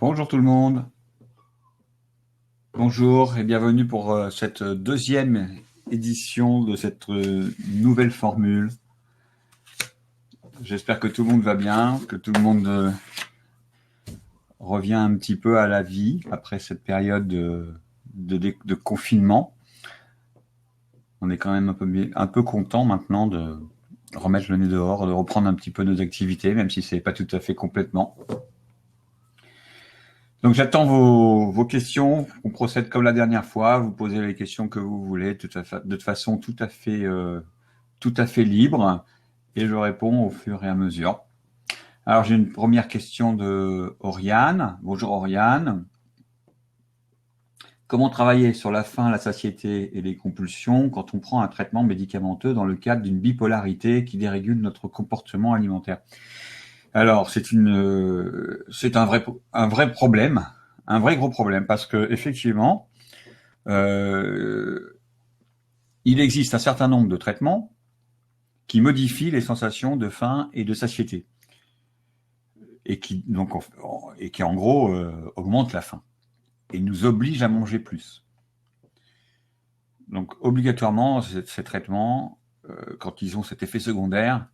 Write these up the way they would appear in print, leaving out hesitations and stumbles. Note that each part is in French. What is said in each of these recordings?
Bonjour tout le monde, bonjour et bienvenue pour cette deuxième édition de cette nouvelle formule. J'espère que tout le monde va bien, que tout le monde revient un petit peu à la vie après cette période de confinement. On est quand même un peu content maintenant de remettre le nez dehors, de reprendre un petit peu nos activités, même si c'est pas tout à fait complètement. Donc j'attends vos questions. On procède comme la dernière fois. Vous posez les questions que vous voulez, de façon tout à fait libre, et je réponds au fur et à mesure. Alors j'ai une première question de Oriane. Bonjour Oriane. Comment travailler sur la faim, la satiété et les compulsions quand on prend un traitement médicamenteux dans le cadre d'une bipolarité qui dérégule notre comportement alimentaire? Alors c'est un vrai problème, un vrai gros problème, parce que effectivement, il existe un certain nombre de traitements qui modifient les sensations de faim et de satiété, et qui en gros augmentent la faim et nous obligent à manger plus. Donc obligatoirement, ces traitements, quand ils ont cet effet secondaire,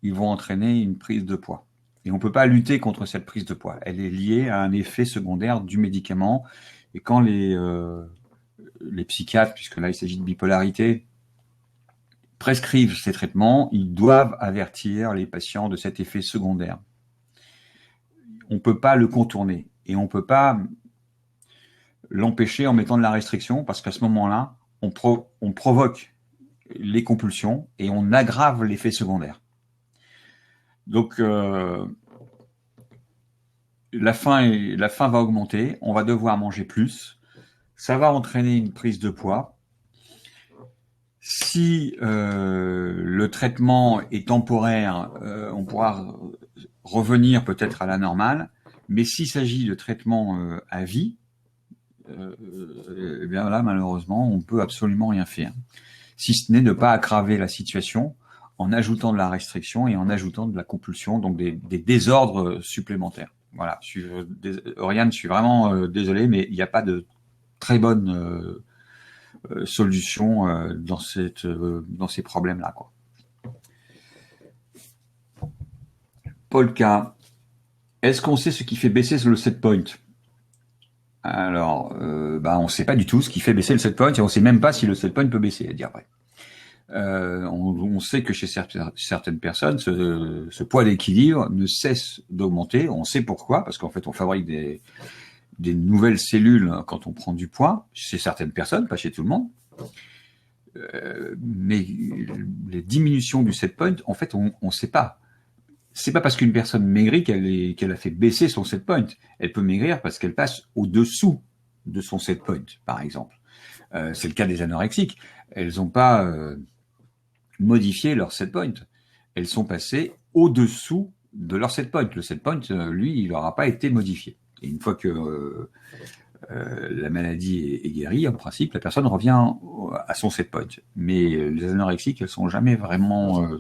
ils vont entraîner une prise de poids. Et on ne peut pas lutter contre cette prise de poids. Elle est liée à un effet secondaire du médicament. Et quand les psychiatres, puisque là il s'agit de bipolarité, prescrivent ces traitements, ils doivent avertir les patients de cet effet secondaire. On ne peut pas le contourner et on ne peut pas l'empêcher en mettant de la restriction, parce qu'à ce moment-là, on provoque les compulsions et on aggrave l'effet secondaire. Donc la faim va augmenter, on va devoir manger plus, ça va entraîner une prise de poids. Si le traitement est temporaire, on pourra revenir peut-être à la normale, mais s'il s'agit de traitement à vie, eh bien là, malheureusement, on peut absolument rien faire, si ce n'est ne pas aggraver la situation en ajoutant de la restriction et en ajoutant de la compulsion, donc des désordres supplémentaires. Voilà, Oriane, je suis vraiment désolé, mais il n'y a pas de très bonne solution dans ces problèmes-là, quoi. Polka, est-ce qu'on sait ce qui fait baisser le set point? Alors, on ne sait pas du tout ce qui fait baisser le set point, et on ne sait même pas si le set point peut baisser, à dire vrai. On sait que chez certaines personnes, ce poids d'équilibre ne cesse d'augmenter. On sait pourquoi, parce qu'en fait, on fabrique des nouvelles cellules quand on prend du poids, chez certaines personnes, pas chez tout le monde. Mais les diminutions du set point, en fait, on ne sait pas. C'est pas parce qu'une personne maigrit qu'elle a fait baisser son set point. Elle peut maigrir parce qu'elle passe au-dessous de son set point, par exemple. C'est le cas des anorexiques. Elles n'ont pas modifié leur set point. Elles sont passées au-dessous de leur set point. Le set point, lui, il n'aura pas été modifié. Et une fois que la maladie est guérie, en principe, la personne revient à son set point. Mais les anorexiques, elles sont jamais vraiment,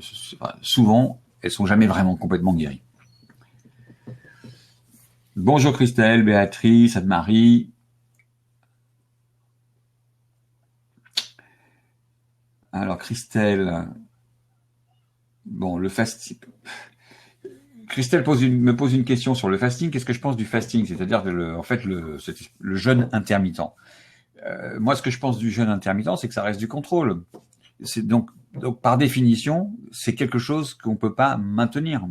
souvent, elles sont jamais vraiment complètement guéries. Bonjour Christelle, Béatrice, Anne-Marie. Alors Christelle, bon, le fasting. Christelle me pose une question sur le fasting. Qu'est-ce que je pense du fasting? C'est-à-dire le jeûne intermittent. Moi, ce que je pense du jeûne intermittent, c'est que ça reste du contrôle. C'est donc par définition, c'est quelque chose qu'on peut pas maintenir.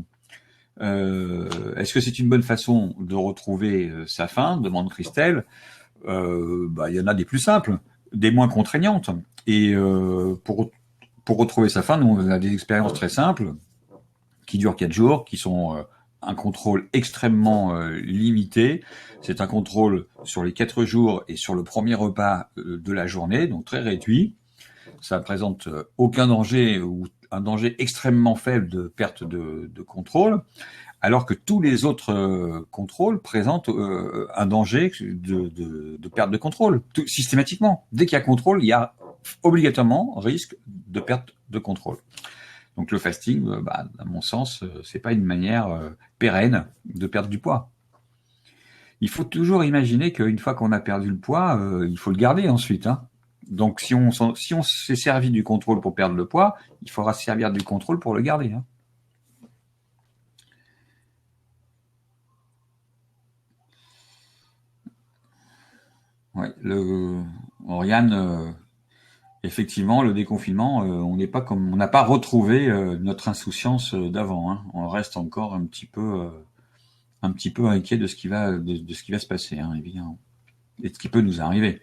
Est-ce que c'est une bonne façon de retrouver sa faim? Demande Christelle. Il y en a des plus simples, des moins contraignantes. Et pour retrouver sa faim, nous on a des expériences très simples qui durent 4 jours, qui sont un contrôle extrêmement limité. C'est un contrôle sur les 4 jours et sur le premier repas de la journée, donc très réduit. Ça présente aucun danger ou un danger extrêmement faible de perte de contrôle, alors que tous les autres contrôles présentent un danger de perte de contrôle, systématiquement. Dès qu'il y a contrôle, il y a obligatoirement risque de perte de contrôle. Donc le fasting, à mon sens, c'est pas une manière pérenne de perdre du poids. il faut toujours imaginer qu'une fois qu'on a perdu le poids, il faut le garder ensuite, hein. Donc, si on s'est servi du contrôle pour perdre le poids, il faudra se servir du contrôle pour le garder, hein. Ouais, Oriane, effectivement, le déconfinement, on n'a pas retrouvé notre insouciance d'avant, hein. On reste encore un petit peu inquiet de ce qui va se passer, hein, évidemment, et de ce qui peut nous arriver.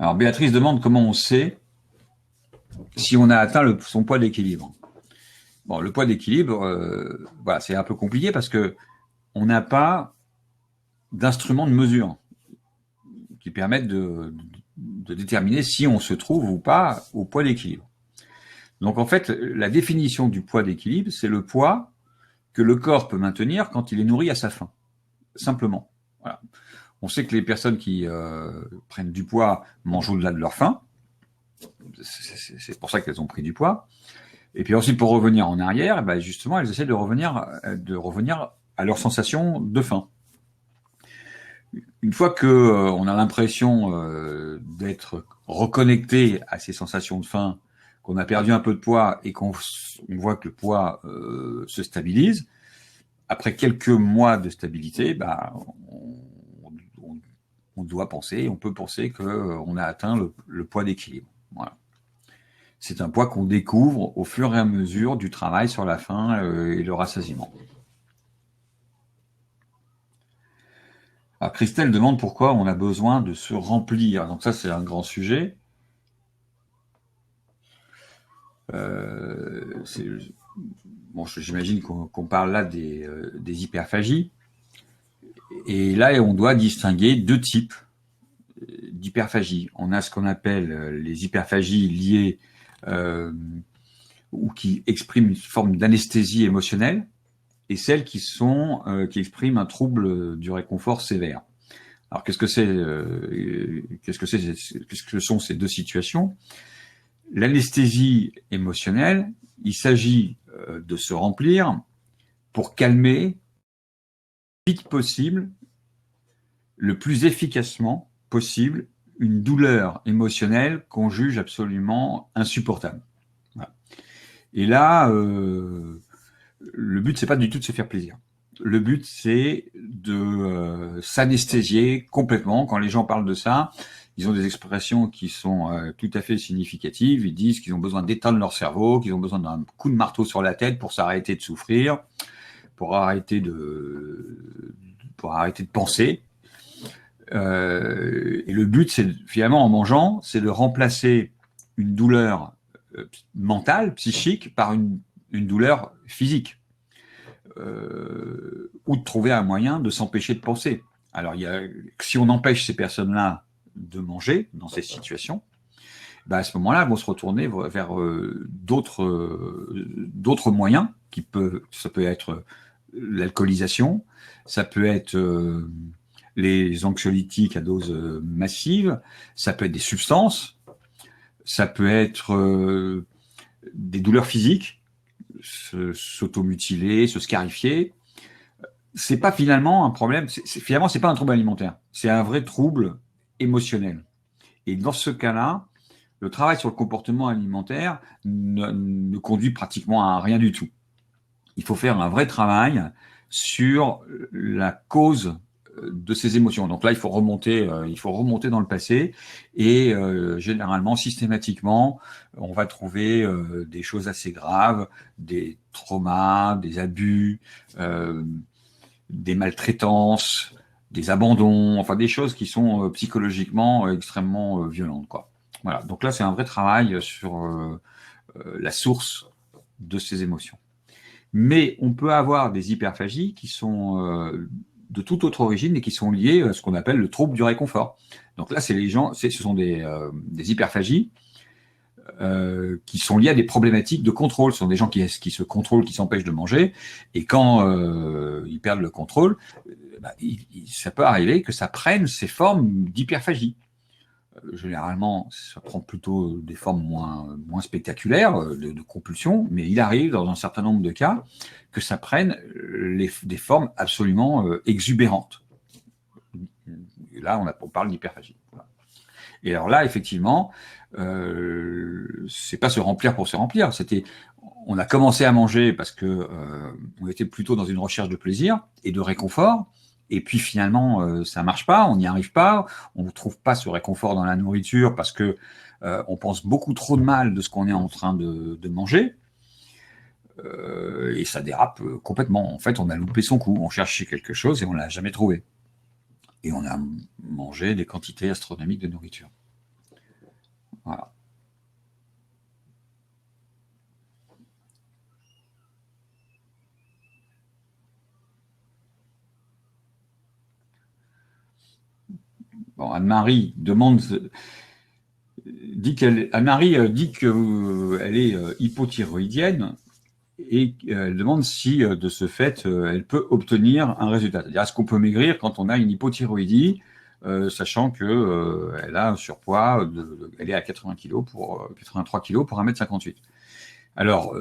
Alors, Béatrice demande comment on sait si on a atteint son poids d'équilibre. Bon, le poids d'équilibre, voilà, c'est un peu compliqué parce que on n'a pas d'instruments de mesure qui permettent de déterminer si on se trouve ou pas au poids d'équilibre. Donc en fait, la définition du poids d'équilibre, c'est le poids que le corps peut maintenir quand il est nourri à sa faim, simplement. Voilà. On sait que les personnes qui prennent du poids mangent au-delà de leur faim. C'est pour ça qu'elles ont pris du poids. Et puis ensuite, pour revenir en arrière, ben justement, elles essaient de revenir à leur sensation de faim. Une fois que on a l'impression d'être reconnecté à ces sensations de faim, qu'on a perdu un peu de poids et qu'on voit que le poids se stabilise, après quelques mois de stabilité, bah, on doit penser, on peut penser qu'on a atteint le poids d'équilibre. Voilà. C'est un poids qu'on découvre au fur et à mesure du travail sur la faim et le rassasiement. Alors Christelle demande pourquoi on a besoin de se remplir. Donc ça, c'est un grand sujet. Bon, j'imagine qu'on parle là des hyperphagies. Et là, on doit distinguer deux types d'hyperphagie. On a ce qu'on appelle les hyperphagies liées ou qui expriment une forme d'anesthésie émotionnelle, et celles qui qui expriment un trouble du réconfort sévère. Alors qu'est-ce que sont ces deux situations? L'anesthésie émotionnelle, il s'agit de se remplir pour calmer le plus vite possible, le plus efficacement possible, une douleur émotionnelle qu'on juge absolument insupportable. Voilà. Et là, le but, c'est pas du tout de se faire plaisir. Le but, c'est de s'anesthésier complètement. Quand les gens parlent de ça, ils ont des expressions qui sont tout à fait significatives. Ils disent qu'ils ont besoin d'éteindre leur cerveau, qu'ils ont besoin d'un coup de marteau sur la tête pour s'arrêter de souffrir, pour arrêter de penser. Et le but, c'est finalement, en mangeant, c'est de remplacer une douleur mentale, psychique, par une douleur physique. Ou de trouver un moyen de s'empêcher de penser. Alors, si on empêche ces personnes-là de manger dans ces situations, bah à ce moment-là, elles vont se retourner vers d'autres moyens ça peut être l'alcoolisation, ça peut être les anxiolytiques à dose massive, ça peut être des substances, ça peut être des douleurs physiques, s'automutiler, se scarifier. C'est pas finalement un problème, finalement c'est pas un trouble alimentaire, c'est un vrai trouble émotionnel. Et dans ce cas-là, le travail sur le comportement alimentaire ne conduit pratiquement à rien du tout. Il faut faire un vrai travail sur la cause de ces émotions. Donc là, il faut remonter dans le passé et généralement, systématiquement, on va trouver des choses assez graves, des traumas, des abus, des maltraitances, des abandons, enfin des choses qui sont psychologiquement extrêmement violentes, quoi. Voilà. Donc là, c'est un vrai travail sur la source de ces émotions. Mais on peut avoir des hyperphagies qui sont de toute autre origine et qui sont liées à ce qu'on appelle le trouble du réconfort. Donc là, ce sont des hyperphagies qui sont liées à des problématiques de contrôle. Ce sont des gens qui se contrôlent, qui s'empêchent de manger, et quand ils perdent le contrôle, ça peut arriver que ça prenne ces formes d'hyperphagie. Généralement, ça prend plutôt des formes moins spectaculaires, de compulsion, mais il arrive dans un certain nombre de cas que ça prenne des formes absolument exubérantes. Et là, on parle d'hyperphagie. Voilà. Et alors là, effectivement, c'est pas se remplir pour se remplir. On a commencé à manger parce que on était plutôt dans une recherche de plaisir et de réconfort. Et puis finalement, ça marche pas, on n'y arrive pas, on ne trouve pas ce réconfort dans la nourriture parce que on pense beaucoup trop de mal de ce qu'on est en train de manger. Et ça dérape complètement. En fait, on a loupé son coup. On cherchait quelque chose et on l'a jamais trouvé. Et on a mangé des quantités astronomiques de nourriture. Voilà. Bon, Anne-Marie Anne-Marie dit qu'elle est hypothyroïdienne et elle demande si, de ce fait, elle peut obtenir un résultat. C'est-à-dire, est-ce qu'on peut maigrir quand on a une hypothyroïdie, sachant que elle a un surpoids, elle est à 80 kg 83 kg pour 1,58 m. Alors,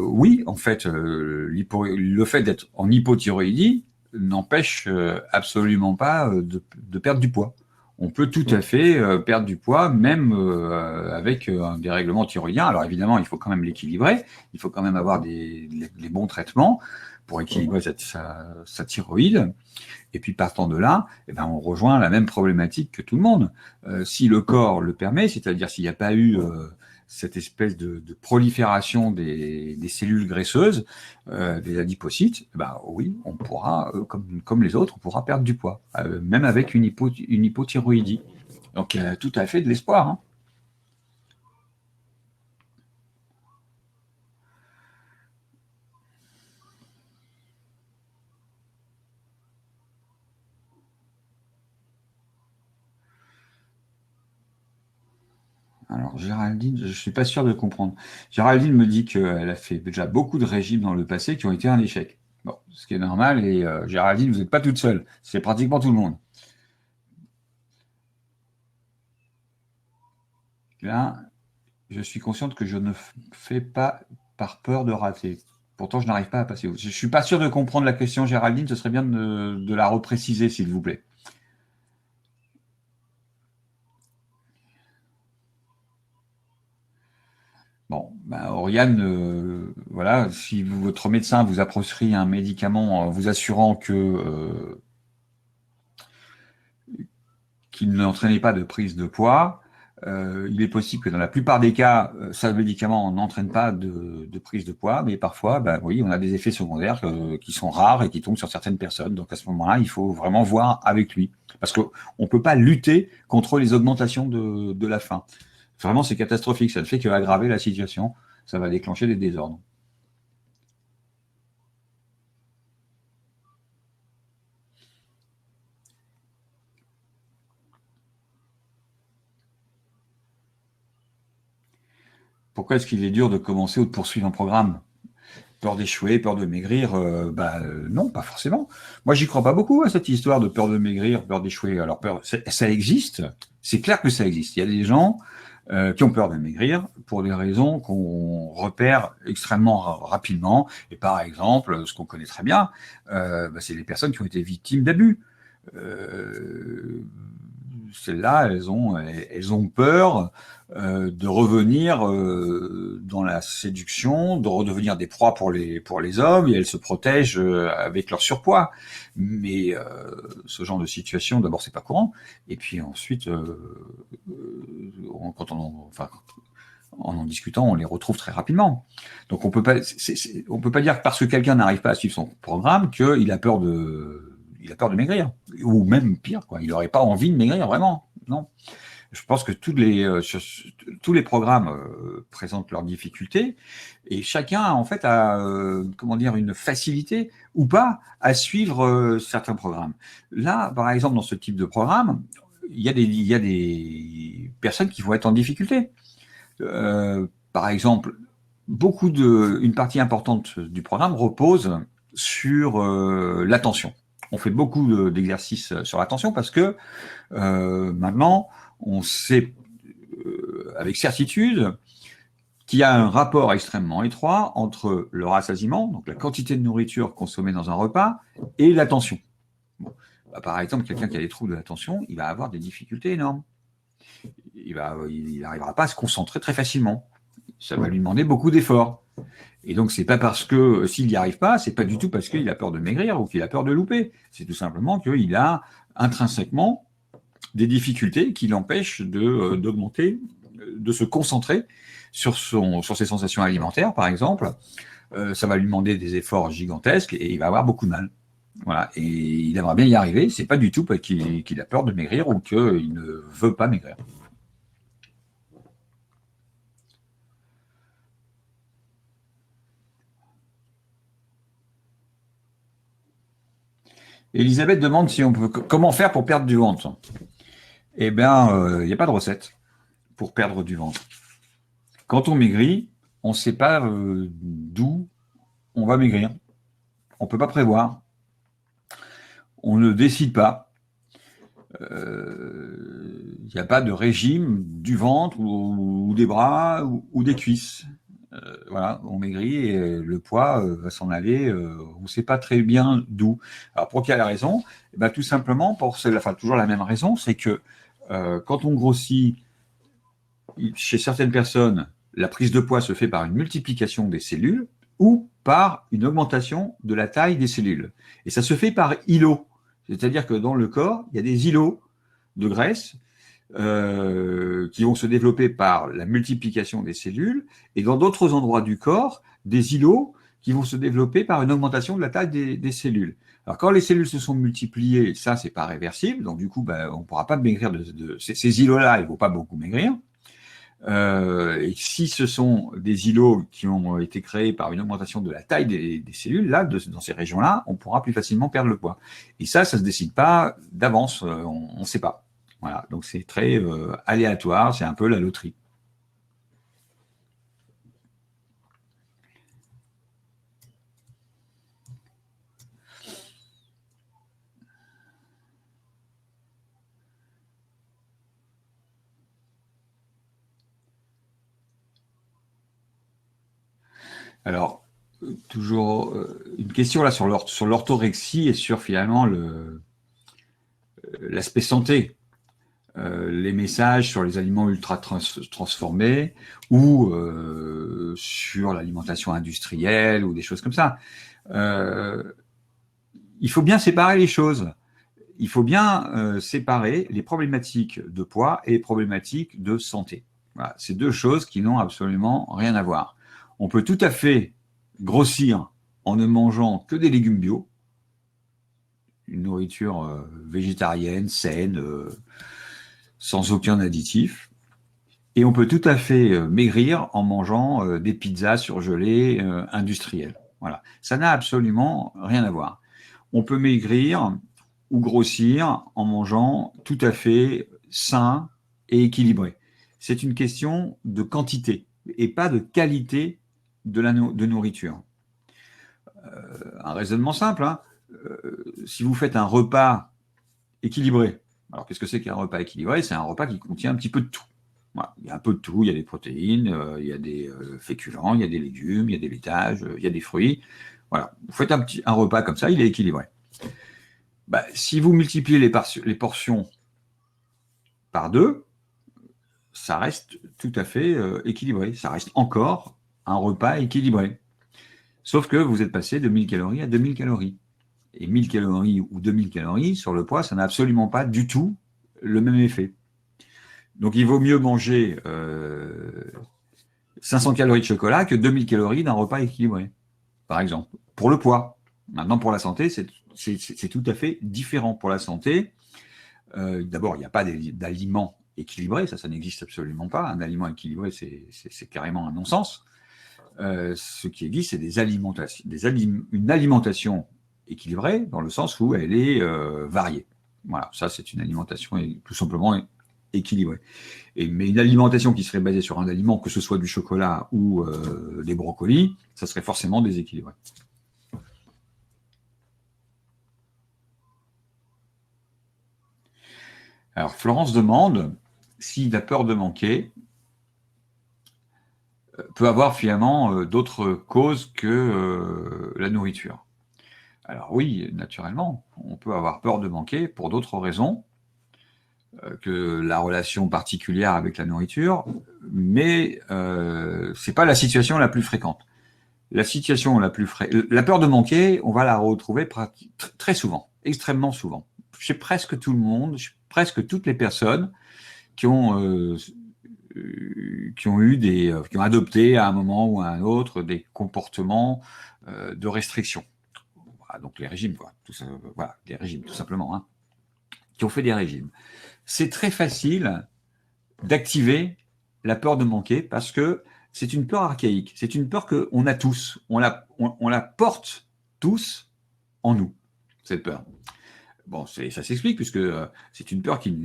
oui, en fait, le fait d'être en hypothyroïdie n'empêche absolument pas de perdre du poids. On peut tout à fait perdre du poids, même avec un dérèglement thyroïdien. Alors évidemment, il faut quand même l'équilibrer, il faut quand même avoir les bons traitements pour équilibrer sa thyroïde. Et puis partant de là, eh ben, on rejoint la même problématique que tout le monde. Si le corps le permet, c'est-à-dire s'il n'y a pas eu cette espèce de prolifération des cellules graisseuses, des adipocytes, ben oui, on pourra, comme les autres, on pourra perdre du poids, même avec une hypothyroïdie. Donc il y a tout à fait de l'espoir. Hein. Alors Géraldine, je suis pas sûr de comprendre. Géraldine me dit qu'elle a fait déjà beaucoup de régimes dans le passé qui ont été un échec. Bon, ce qui est normal, et Géraldine, vous n'êtes pas toute seule, c'est pratiquement tout le monde. Là, je suis consciente que je ne fais pas par peur de rater. Pourtant, je n'arrive pas à passer. Je suis pas sûr de comprendre la question, Géraldine. Ce serait bien de la repréciser, s'il vous plaît. Bon, ben, Oriane, voilà, si votre médecin vous a prescrit un médicament vous assurant qu'il n'entraînait pas de prise de poids, il est possible que dans la plupart des cas, ce médicament n'entraîne pas de prise de poids, mais parfois, ben, oui, on a des effets secondaires qui sont rares et qui tombent sur certaines personnes. Donc à ce moment-là, il faut vraiment voir avec lui. Parce qu'on ne peut pas lutter contre les augmentations de la faim. Vraiment, c'est catastrophique. Ça ne fait qu'aggraver la situation. Ça va déclencher des désordres. Pourquoi est-ce qu'il est dur de commencer ou de poursuivre un programme? Peur d'échouer, peur de maigrir, non, pas forcément. Moi, j'y crois pas beaucoup à cette histoire de peur de maigrir, peur d'échouer. Alors, ça existe, c'est clair que ça existe. Il y a des gens qui ont peur de maigrir pour des raisons qu'on repère extrêmement rapidement. Et par exemple, ce qu'on connaît très bien, c'est les personnes qui ont été victimes d'abus. Euh, Celles-là, elles ont peur de revenir dans la séduction, de redevenir des proies pour les hommes, et elles se protègent avec leur surpoids. Mais ce genre de situation, d'abord, c'est pas courant, et puis ensuite, quand en discutant, on les retrouve très rapidement. Donc on on peut pas dire que parce que quelqu'un n'arrive pas à suivre son programme qu'il a peur il a peur de maigrir, ou même pire, quoi. Il n'aurait pas envie de maigrir vraiment. Non. Je pense que tous les programmes présentent leurs difficultés et chacun en fait a comment dire une facilité ou pas à suivre certains programmes. Là, par exemple, dans ce type de programme, il y a des personnes qui vont être en difficulté. Par exemple, une partie importante du programme repose sur l'attention. On fait beaucoup d'exercices sur l'attention parce que maintenant, on sait avec certitude qu'il y a un rapport extrêmement étroit entre le rassasiement, donc la quantité de nourriture consommée dans un repas, et l'attention. Bon. Bah, par exemple, quelqu'un qui a des troubles de l'attention, il va avoir des difficultés énormes. Il n'arrivera pas à se concentrer très facilement. Ça va lui demander beaucoup d'efforts. Et donc, c'est pas parce que s'il n'y arrive pas, c'est pas du tout parce qu'il a peur de maigrir ou qu'il a peur de louper. C'est tout simplement qu'il a intrinsèquement des difficultés qui l'empêchent d'augmenter, de se concentrer sur ses sensations alimentaires, par exemple. Ça va lui demander des efforts gigantesques et il va avoir beaucoup de mal. Voilà. Et il aimerait bien y arriver. C'est pas du tout parce qu'il a peur de maigrir ou qu'il ne veut pas maigrir. Elisabeth demande si on peut, comment faire pour perdre du ventre. Eh bien, il n'y a pas de recette pour perdre du ventre. Quand on maigrit, on ne sait pas d'où on va maigrir. On ne peut pas prévoir. On ne décide pas. Il n'y a pas de régime du ventre ou des bras ou des cuisses. Voilà, on maigrit et le poids va s'en aller, on ne sait pas très bien d'où. Alors pour quelle raison? Eh ben, tout simplement toujours la même raison, c'est que quand on grossit, chez certaines personnes, la prise de poids se fait par une multiplication des cellules ou par une augmentation de la taille des cellules. Et ça se fait par îlots. C'est-à-dire que dans le corps, il y a des îlots de graisse qui vont se développer par la multiplication des cellules, et dans d'autres endroits du corps, des îlots qui vont se développer par une augmentation de la taille des cellules. Alors quand les cellules se sont multipliées, ça c'est pas réversible, donc du coup on ne pourra pas maigrir ces îlots-là, ils ne vont pas beaucoup maigrir. Et si ce sont des îlots qui ont été créés par une augmentation de la taille des cellules, là, dans ces régions-là, on pourra plus facilement perdre le poids. Et ça se décide pas d'avance, on ne sait pas. Voilà, donc c'est très aléatoire, c'est un peu la loterie. Alors, toujours une question là sur l'orthorexie et sur finalement l'aspect santé. Les messages sur les aliments ultra transformés ou sur l'alimentation industrielle ou des choses comme ça. Il faut bien séparer les choses. Il faut bien séparer les problématiques de poids et les problématiques de santé. Voilà, c'est deux choses qui n'ont absolument rien à voir. On peut tout à fait grossir en ne mangeant que des légumes bio, une nourriture végétarienne, saine, sans aucun additif. Et on peut tout à fait maigrir en mangeant des pizzas surgelées industrielles. Voilà. Ça n'a absolument rien à voir. On peut maigrir ou grossir en mangeant tout à fait sain et équilibré. C'est une question de quantité et pas de qualité de nourriture. Un raisonnement simple, hein. Si vous faites un repas équilibré, alors qu'est-ce que c'est qu'un repas équilibré? C'est un repas qui contient un petit peu de tout. Voilà. Il y a un peu de tout, il y a des protéines, il y a des féculents, il y a des légumes, il y a des laitages, il y a des fruits. Voilà. Vous faites un repas comme ça, il est équilibré. Bah, si vous multipliez les portions par deux, ça reste tout à fait équilibré. Ça reste encore un repas équilibré. Sauf que vous êtes passé de 1000 calories à 2000 calories. Et 1000 calories ou 2000 calories sur le poids, ça n'a absolument pas du tout le même effet. Donc il vaut mieux manger 500 calories de chocolat que 2000 calories d'un repas équilibré, par exemple, pour le poids. Maintenant, pour la santé, c'est tout à fait différent. Pour la santé, d'abord, il n'y a pas d'aliments équilibrés, ça n'existe absolument pas. Un aliment équilibré, c'est carrément un non-sens. Ce qui existe, c'est une alimentation équilibrée, dans le sens où elle est variée. Voilà, ça c'est une alimentation tout simplement équilibrée. Mais une alimentation qui serait basée sur un aliment, que ce soit du chocolat ou des brocolis, ça serait forcément déséquilibré. Alors Florence demande si la peur de manquer peut avoir finalement d'autres causes que la nourriture. Alors oui, naturellement, on peut avoir peur de manquer pour d'autres raisons que la relation particulière avec la nourriture, mais c'est pas la situation la plus fréquente. La situation la peur de manquer, on va la retrouver très souvent, extrêmement souvent. Chez presque tout le monde, chez presque toutes les personnes qui ont eu qui ont adopté à un moment ou à un autre des comportements de restriction. Voilà, donc les régimes, quoi. Voilà, des régimes, tout simplement, hein, qui ont fait des régimes. C'est très facile d'activer la peur de manquer parce que c'est une peur archaïque. C'est une peur qu'on a tous. On la porte tous en nous, cette peur. Bon, ça s'explique puisque c'est une peur qui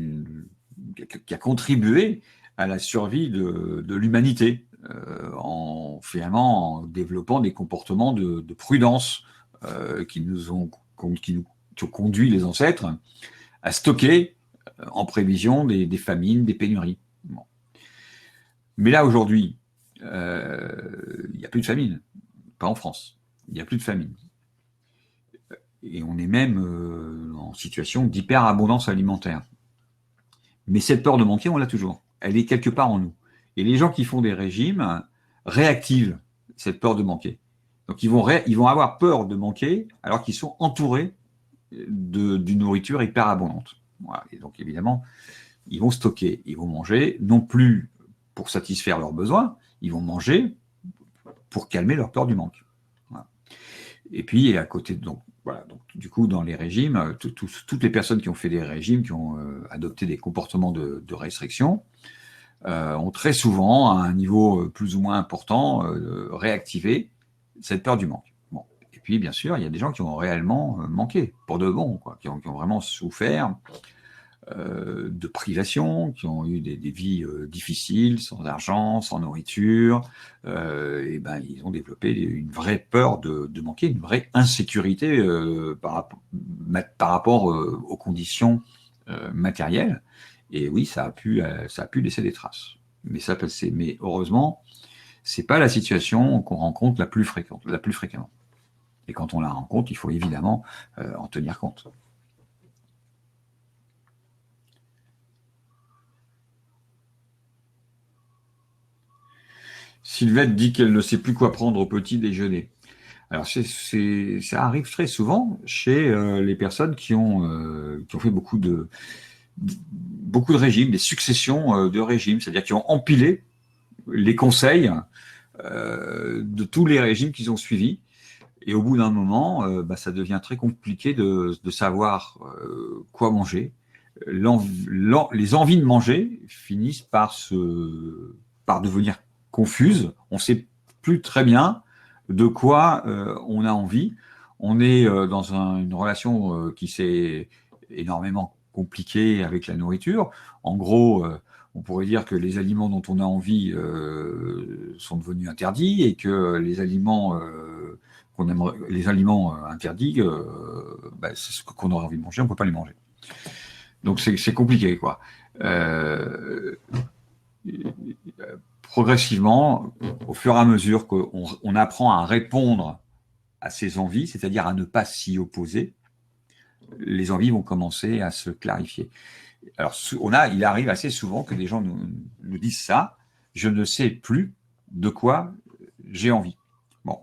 a contribué à la survie de l'humanité finalement en développant des comportements de prudence qui ont conduit les ancêtres à stocker en prévision des famines, des pénuries. Bon. Mais là, aujourd'hui, il n'y a plus de famine, pas en France. Il n'y a plus de famine. Et on est même en situation d'hyperabondance alimentaire. Mais cette peur de manquer, on l'a toujours. Elle est quelque part en nous. Et les gens qui font des régimes réactivent cette peur de manquer. Donc ils vont avoir peur de manquer alors qu'ils sont entourés d'une nourriture hyperabondante. Voilà. Et donc évidemment, ils vont stocker, ils vont manger, non plus pour satisfaire leurs besoins, ils vont manger pour calmer leur peur du manque. Voilà. Et puis à côté, donc voilà, donc du coup dans les régimes, toutes les personnes qui ont fait des régimes, qui ont adopté des comportements de restriction, ont très souvent, à un niveau plus ou moins important, réactivé cette peur du manque. Bon. Et puis bien sûr, il y a des gens qui ont réellement manqué, pour de bon, quoi, qui ont vraiment souffert de privation, qui ont eu des vies difficiles, sans argent, sans nourriture, et ben ils ont développé une vraie peur de manquer, une vraie insécurité par rapport aux conditions matérielles. Et oui, ça a pu laisser des traces. Mais heureusement, c'est pas la situation qu'on rencontre la plus fréquemment. Et quand on la rencontre, il faut évidemment en tenir compte. Sylvette dit qu'elle ne sait plus quoi prendre au petit déjeuner. Alors, ça arrive très souvent chez les personnes qui ont fait beaucoup de régimes, des successions de régimes, c'est-à-dire qui ont empilé les conseils de tous les régimes qu'ils ont suivis. Et au bout d'un moment, ça devient très compliqué de savoir quoi manger. Les envies de manger finissent par devenir confuses. On ne sait plus très bien de quoi on a envie. On est dans une relation qui s'est énormément compliquée avec la nourriture. En gros, on pourrait dire que les aliments dont on a envie sont devenus interdits et que les aliments interdits, c'est ce qu'on aurait envie de manger, on ne peut pas les manger. Donc c'est compliqué, quoi. Progressivement, au fur et à mesure qu'on apprend à répondre à ces envies, c'est-à-dire à ne pas s'y opposer, les envies vont commencer à se clarifier. Alors, il arrive assez souvent que des gens nous disent ça, je ne sais plus de quoi j'ai envie. Bon,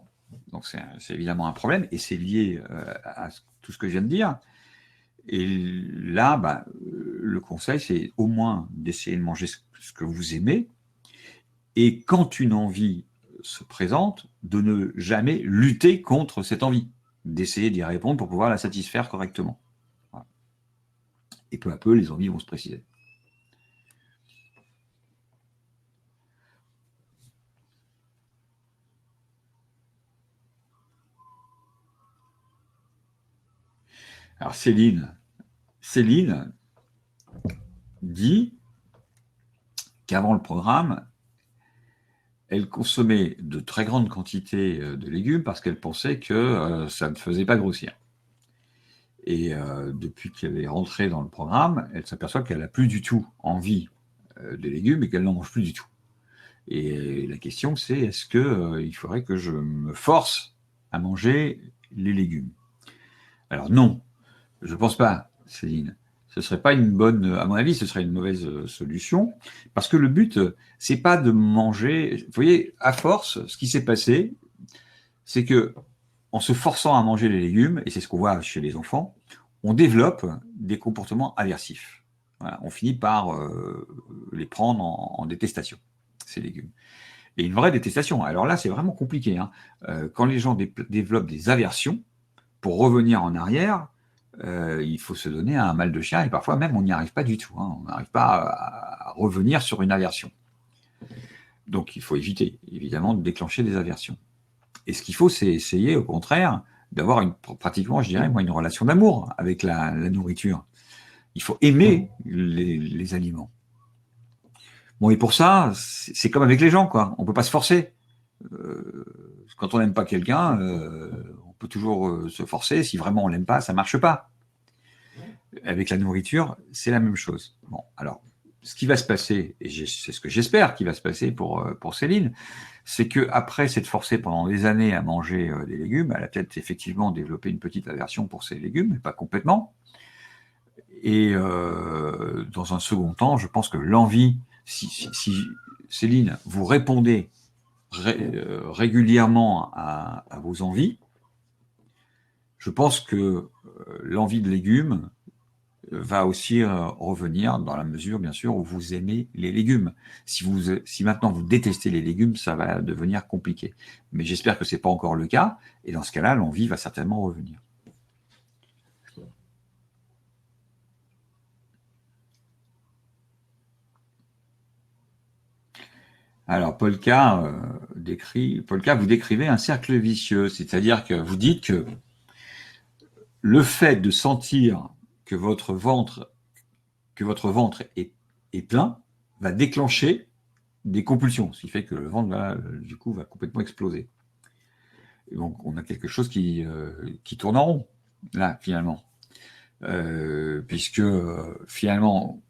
donc c'est évidemment un problème et c'est lié à tout ce que je viens de dire. Et là, le conseil, c'est au moins d'essayer de manger ce que vous aimez. Et quand une envie se présente, de ne jamais lutter contre cette envie, d'essayer d'y répondre pour pouvoir la satisfaire correctement. Voilà. Et peu à peu, les envies vont se préciser. Alors Céline dit qu'avant le programme, elle consommait de très grandes quantités de légumes parce qu'elle pensait que ça ne faisait pas grossir. Et depuis qu'elle est rentrée dans le programme, elle s'aperçoit qu'elle n'a plus du tout envie des légumes et qu'elle n'en mange plus du tout. Et la question, c'est est-ce que il faudrait que je me force à manger les légumes? Alors non, je pense pas, Céline. Ce serait pas une bonne, à mon avis, ce serait une mauvaise solution, parce que le but, c'est pas de manger. Vous voyez, à force, ce qui s'est passé, c'est que en se forçant à manger les légumes, et c'est ce qu'on voit chez les enfants, on développe des comportements aversifs. Voilà, on finit par les prendre en détestation, ces légumes. Et une vraie détestation. Alors là, c'est vraiment compliqué, hein. Quand les gens développent des aversions, pour revenir en arrière, il faut se donner un mal de chien, et parfois même on n'y arrive pas du tout, hein. On n'arrive pas à revenir sur une aversion. Donc il faut éviter, évidemment, de déclencher des aversions. Et ce qu'il faut, c'est essayer, au contraire, d'avoir pratiquement, je dirais, moi, une relation d'amour avec la nourriture. Il faut aimer les aliments. Bon, et pour ça, c'est comme avec les gens, quoi. On peut pas se forcer. Quand on n'aime pas quelqu'un, on peut toujours se forcer. Si vraiment on l'aime pas, ça marche pas. Avec la nourriture, c'est la même chose. Bon, alors, ce qui va se passer, et c'est ce que j'espère qui va se passer pour Céline, c'est que après s'être forcée pendant des années à manger des légumes, elle a peut-être effectivement développé une petite aversion pour ces légumes, mais pas complètement. Et dans un second temps, je pense que l'envie, si Céline, vous répondez régulièrement à vos envies, je pense que l'envie de légumes va aussi revenir dans la mesure, bien sûr, où vous aimez les légumes. Si maintenant vous détestez les légumes, ça va devenir compliqué. Mais j'espère que ce n'est pas encore le cas, et dans ce cas-là, l'envie va certainement revenir. Alors, Polka, vous décrivez un cercle vicieux, c'est-à-dire que vous dites que le fait de sentir que votre ventre est plein va déclencher des compulsions, ce qui fait que le ventre du coup, va complètement exploser. Et donc, on a quelque chose qui tourne en rond, là, finalement. Puisque, finalement,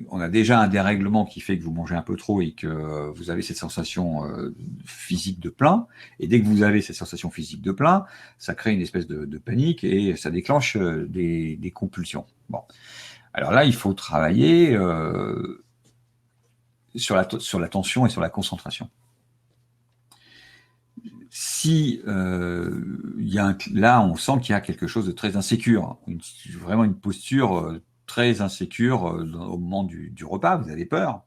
on a déjà un dérèglement qui fait que vous mangez un peu trop et que vous avez cette sensation physique de plein. Et dès que vous avez cette sensation physique de plein, ça crée une espèce de panique et ça déclenche des compulsions. Bon. Alors là, il faut travailler sur la tension et sur la concentration. Si là, on sent qu'il y a quelque chose de très insécure, vraiment une posture très insécure au moment du repas, vous avez peur.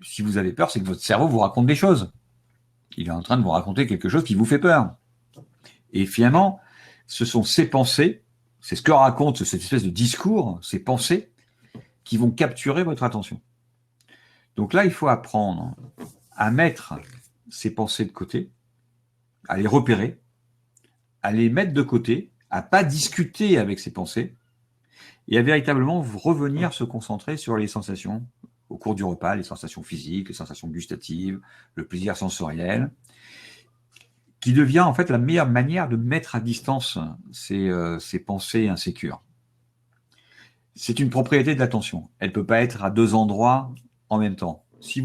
Si vous avez peur, c'est que votre cerveau vous raconte des choses. Il est en train de vous raconter quelque chose qui vous fait peur. Et finalement, ce sont ces pensées, c'est ce que raconte cette espèce de discours, ces pensées, qui vont capturer votre attention. Donc là, il faut apprendre à mettre ces pensées de côté, à les repérer, à les mettre de côté, à pas discuter avec ces pensées, et à véritablement revenir se concentrer sur les sensations au cours du repas, les sensations physiques, les sensations gustatives, le plaisir sensoriel, qui devient en fait la meilleure manière de mettre à distance ces pensées insécures. C'est une propriété de l'attention. Elle ne peut pas être à deux endroits en même temps. Si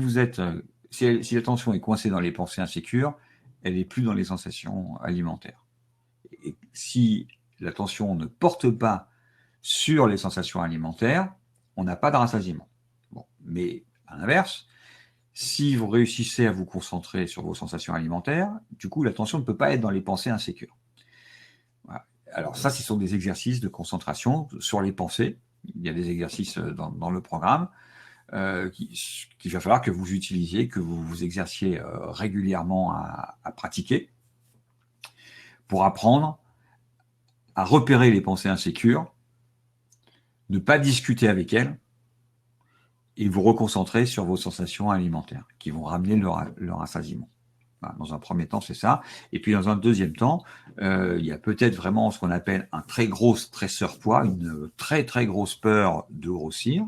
l'attention est coincée dans les pensées insécures, elle n'est plus dans les sensations alimentaires. Et si l'attention ne porte pas sur les sensations alimentaires, on n'a pas de rassasiement. Bon. Mais à l'inverse, si vous réussissez à vous concentrer sur vos sensations alimentaires, du coup, l'attention ne peut pas être dans les pensées insécures. Voilà. Alors ça, ce sont des exercices de concentration sur les pensées. Il y a des exercices dans le programme qu'il va falloir que vous utilisiez, que vous vous exerciez régulièrement à pratiquer pour apprendre à repérer les pensées insécures, ne pas discuter avec elles et vous reconcentrer sur vos sensations alimentaires qui vont ramener leur rassasiement. Voilà, dans un premier temps, c'est ça. Et puis dans un deuxième temps, il y a peut-être vraiment ce qu'on appelle un très gros stresseur poids, une très très grosse peur de grossir.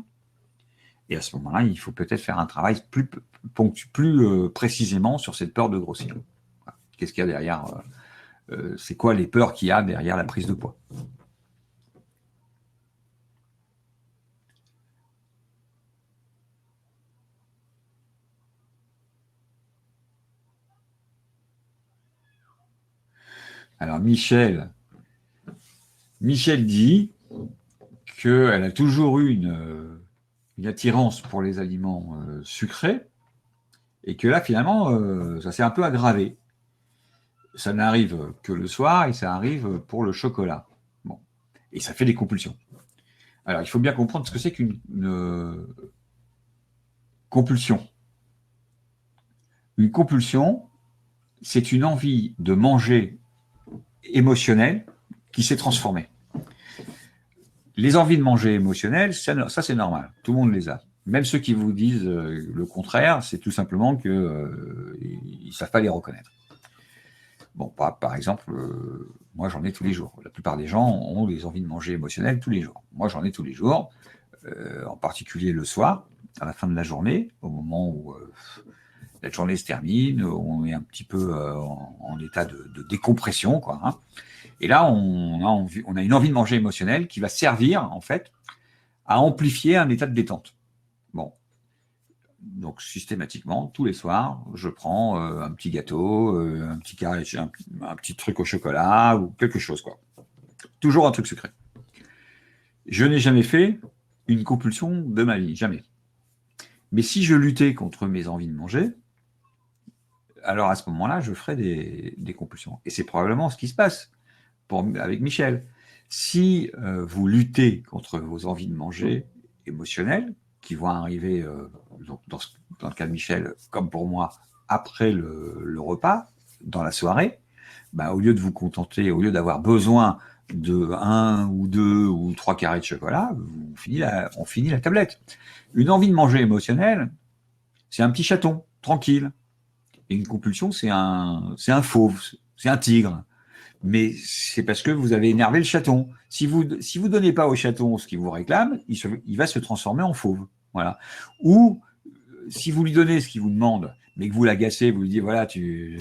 Et à ce moment-là, il faut peut-être faire un travail plus précisément sur cette peur de grossir. Voilà. Qu'est-ce qu'il y a derrière c'est quoi les peurs qu'il y a derrière la prise de poids? Alors Michel dit qu'elle a toujours eu une attirance pour les aliments sucrés et que là, finalement, ça s'est un peu aggravé. Ça n'arrive que le soir et ça arrive pour le chocolat. Bon. Et ça fait des compulsions. Alors, il faut bien comprendre ce que c'est qu'une compulsion. Une compulsion, c'est une envie de manger émotionnelle qui s'est transformée. Les envies de manger émotionnelles, ça c'est normal. Tout le monde les a. Même ceux qui vous disent le contraire, c'est tout simplement que ils savent pas les reconnaître. Bon, par exemple, moi j'en ai tous les jours. La plupart des gens ont des envies de manger émotionnelles tous les jours. Moi j'en ai tous les jours, en particulier le soir, à la fin de la journée, au moment où la journée se termine, on est un petit peu en état de décompression, quoi. Hein. Et là, on a une envie de manger émotionnelle qui va servir, en fait, à amplifier un état de détente. Bon. Donc, systématiquement, tous les soirs, je prends un petit gâteau, un petit truc au chocolat ou quelque chose, quoi. Toujours un truc sucré. Je n'ai jamais fait une compulsion de ma vie, jamais. Mais si je luttais contre mes envies de manger, alors à ce moment-là, je ferais des compulsions. Et c'est probablement ce qui se passe avec Michel. Si vous luttez contre vos envies de manger émotionnelles, qui vont arriver, dans le cas de Michel, comme pour moi, après le repas, dans la soirée, bah, au lieu de vous contenter, au lieu d'avoir besoin de 1 ou 2 ou 3 carrés de chocolat, on finit la tablette. Une envie de manger émotionnelle, c'est un petit chaton, tranquille. Et une compulsion, c'est un fauve, c'est un tigre. Mais c'est parce que vous avez énervé le chaton. Si vous donnez pas au chaton ce qu'il vous réclame, il va se transformer en fauve. Voilà. Ou si vous lui donnez ce qu'il vous demande, mais que vous l'agacez, vous lui dites voilà, tu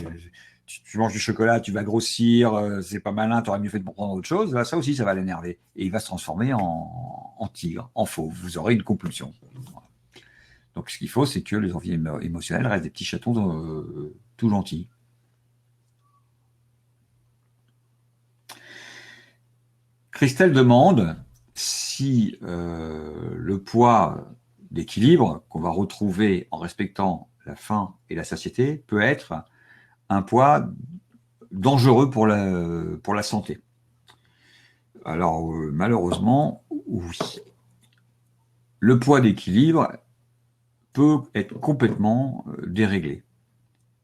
manges du chocolat, tu vas grossir, c'est pas malin, tu aurais mieux fait de prendre autre chose. Là, ça aussi, ça va l'énerver. Et il va se transformer en tigre, en fauve. Vous aurez une compulsion. Voilà. Donc ce qu'il faut, c'est que les envies émotionnelles restent des petits chatons tout gentils. Christelle demande si le poids d'équilibre qu'on va retrouver en respectant la faim et la satiété peut être un poids dangereux pour la santé. Alors, malheureusement, oui. Le poids d'équilibre peut être complètement déréglé.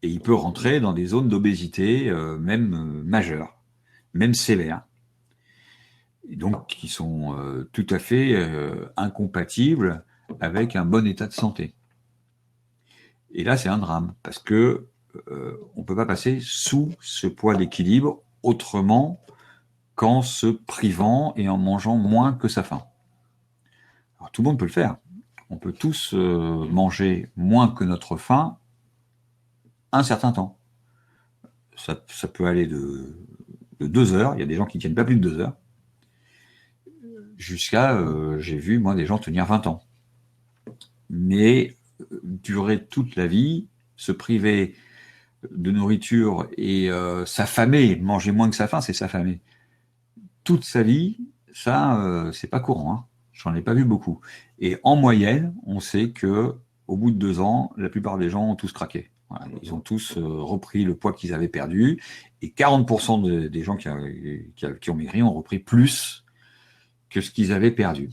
Et il peut rentrer dans des zones d'obésité, même majeures, même sévères. Et donc qui sont tout à fait incompatibles avec un bon état de santé. Et là, c'est un drame, parce que on ne peut pas passer sous ce poids d'équilibre autrement qu'en se privant et en mangeant moins que sa faim. Alors, tout le monde peut le faire. On peut tous manger moins que notre faim un certain temps. Ça peut aller de 2 heures, il y a des gens qui ne tiennent pas plus de 2 heures, jusqu'à, j'ai vu, moi, des gens tenir 20 ans. Mais durer toute la vie, se priver de nourriture et s'affamer, manger moins que sa faim, c'est s'affamer. Toute sa vie, ça, c'est pas courant. Hein. J'en ai pas vu beaucoup. Et en moyenne, on sait que au bout de 2 ans, la plupart des gens ont tous craqué. Voilà, ils ont tous repris le poids qu'ils avaient perdu. Et 40% des gens qui ont maigri ont repris plus que ce qu'ils avaient perdu.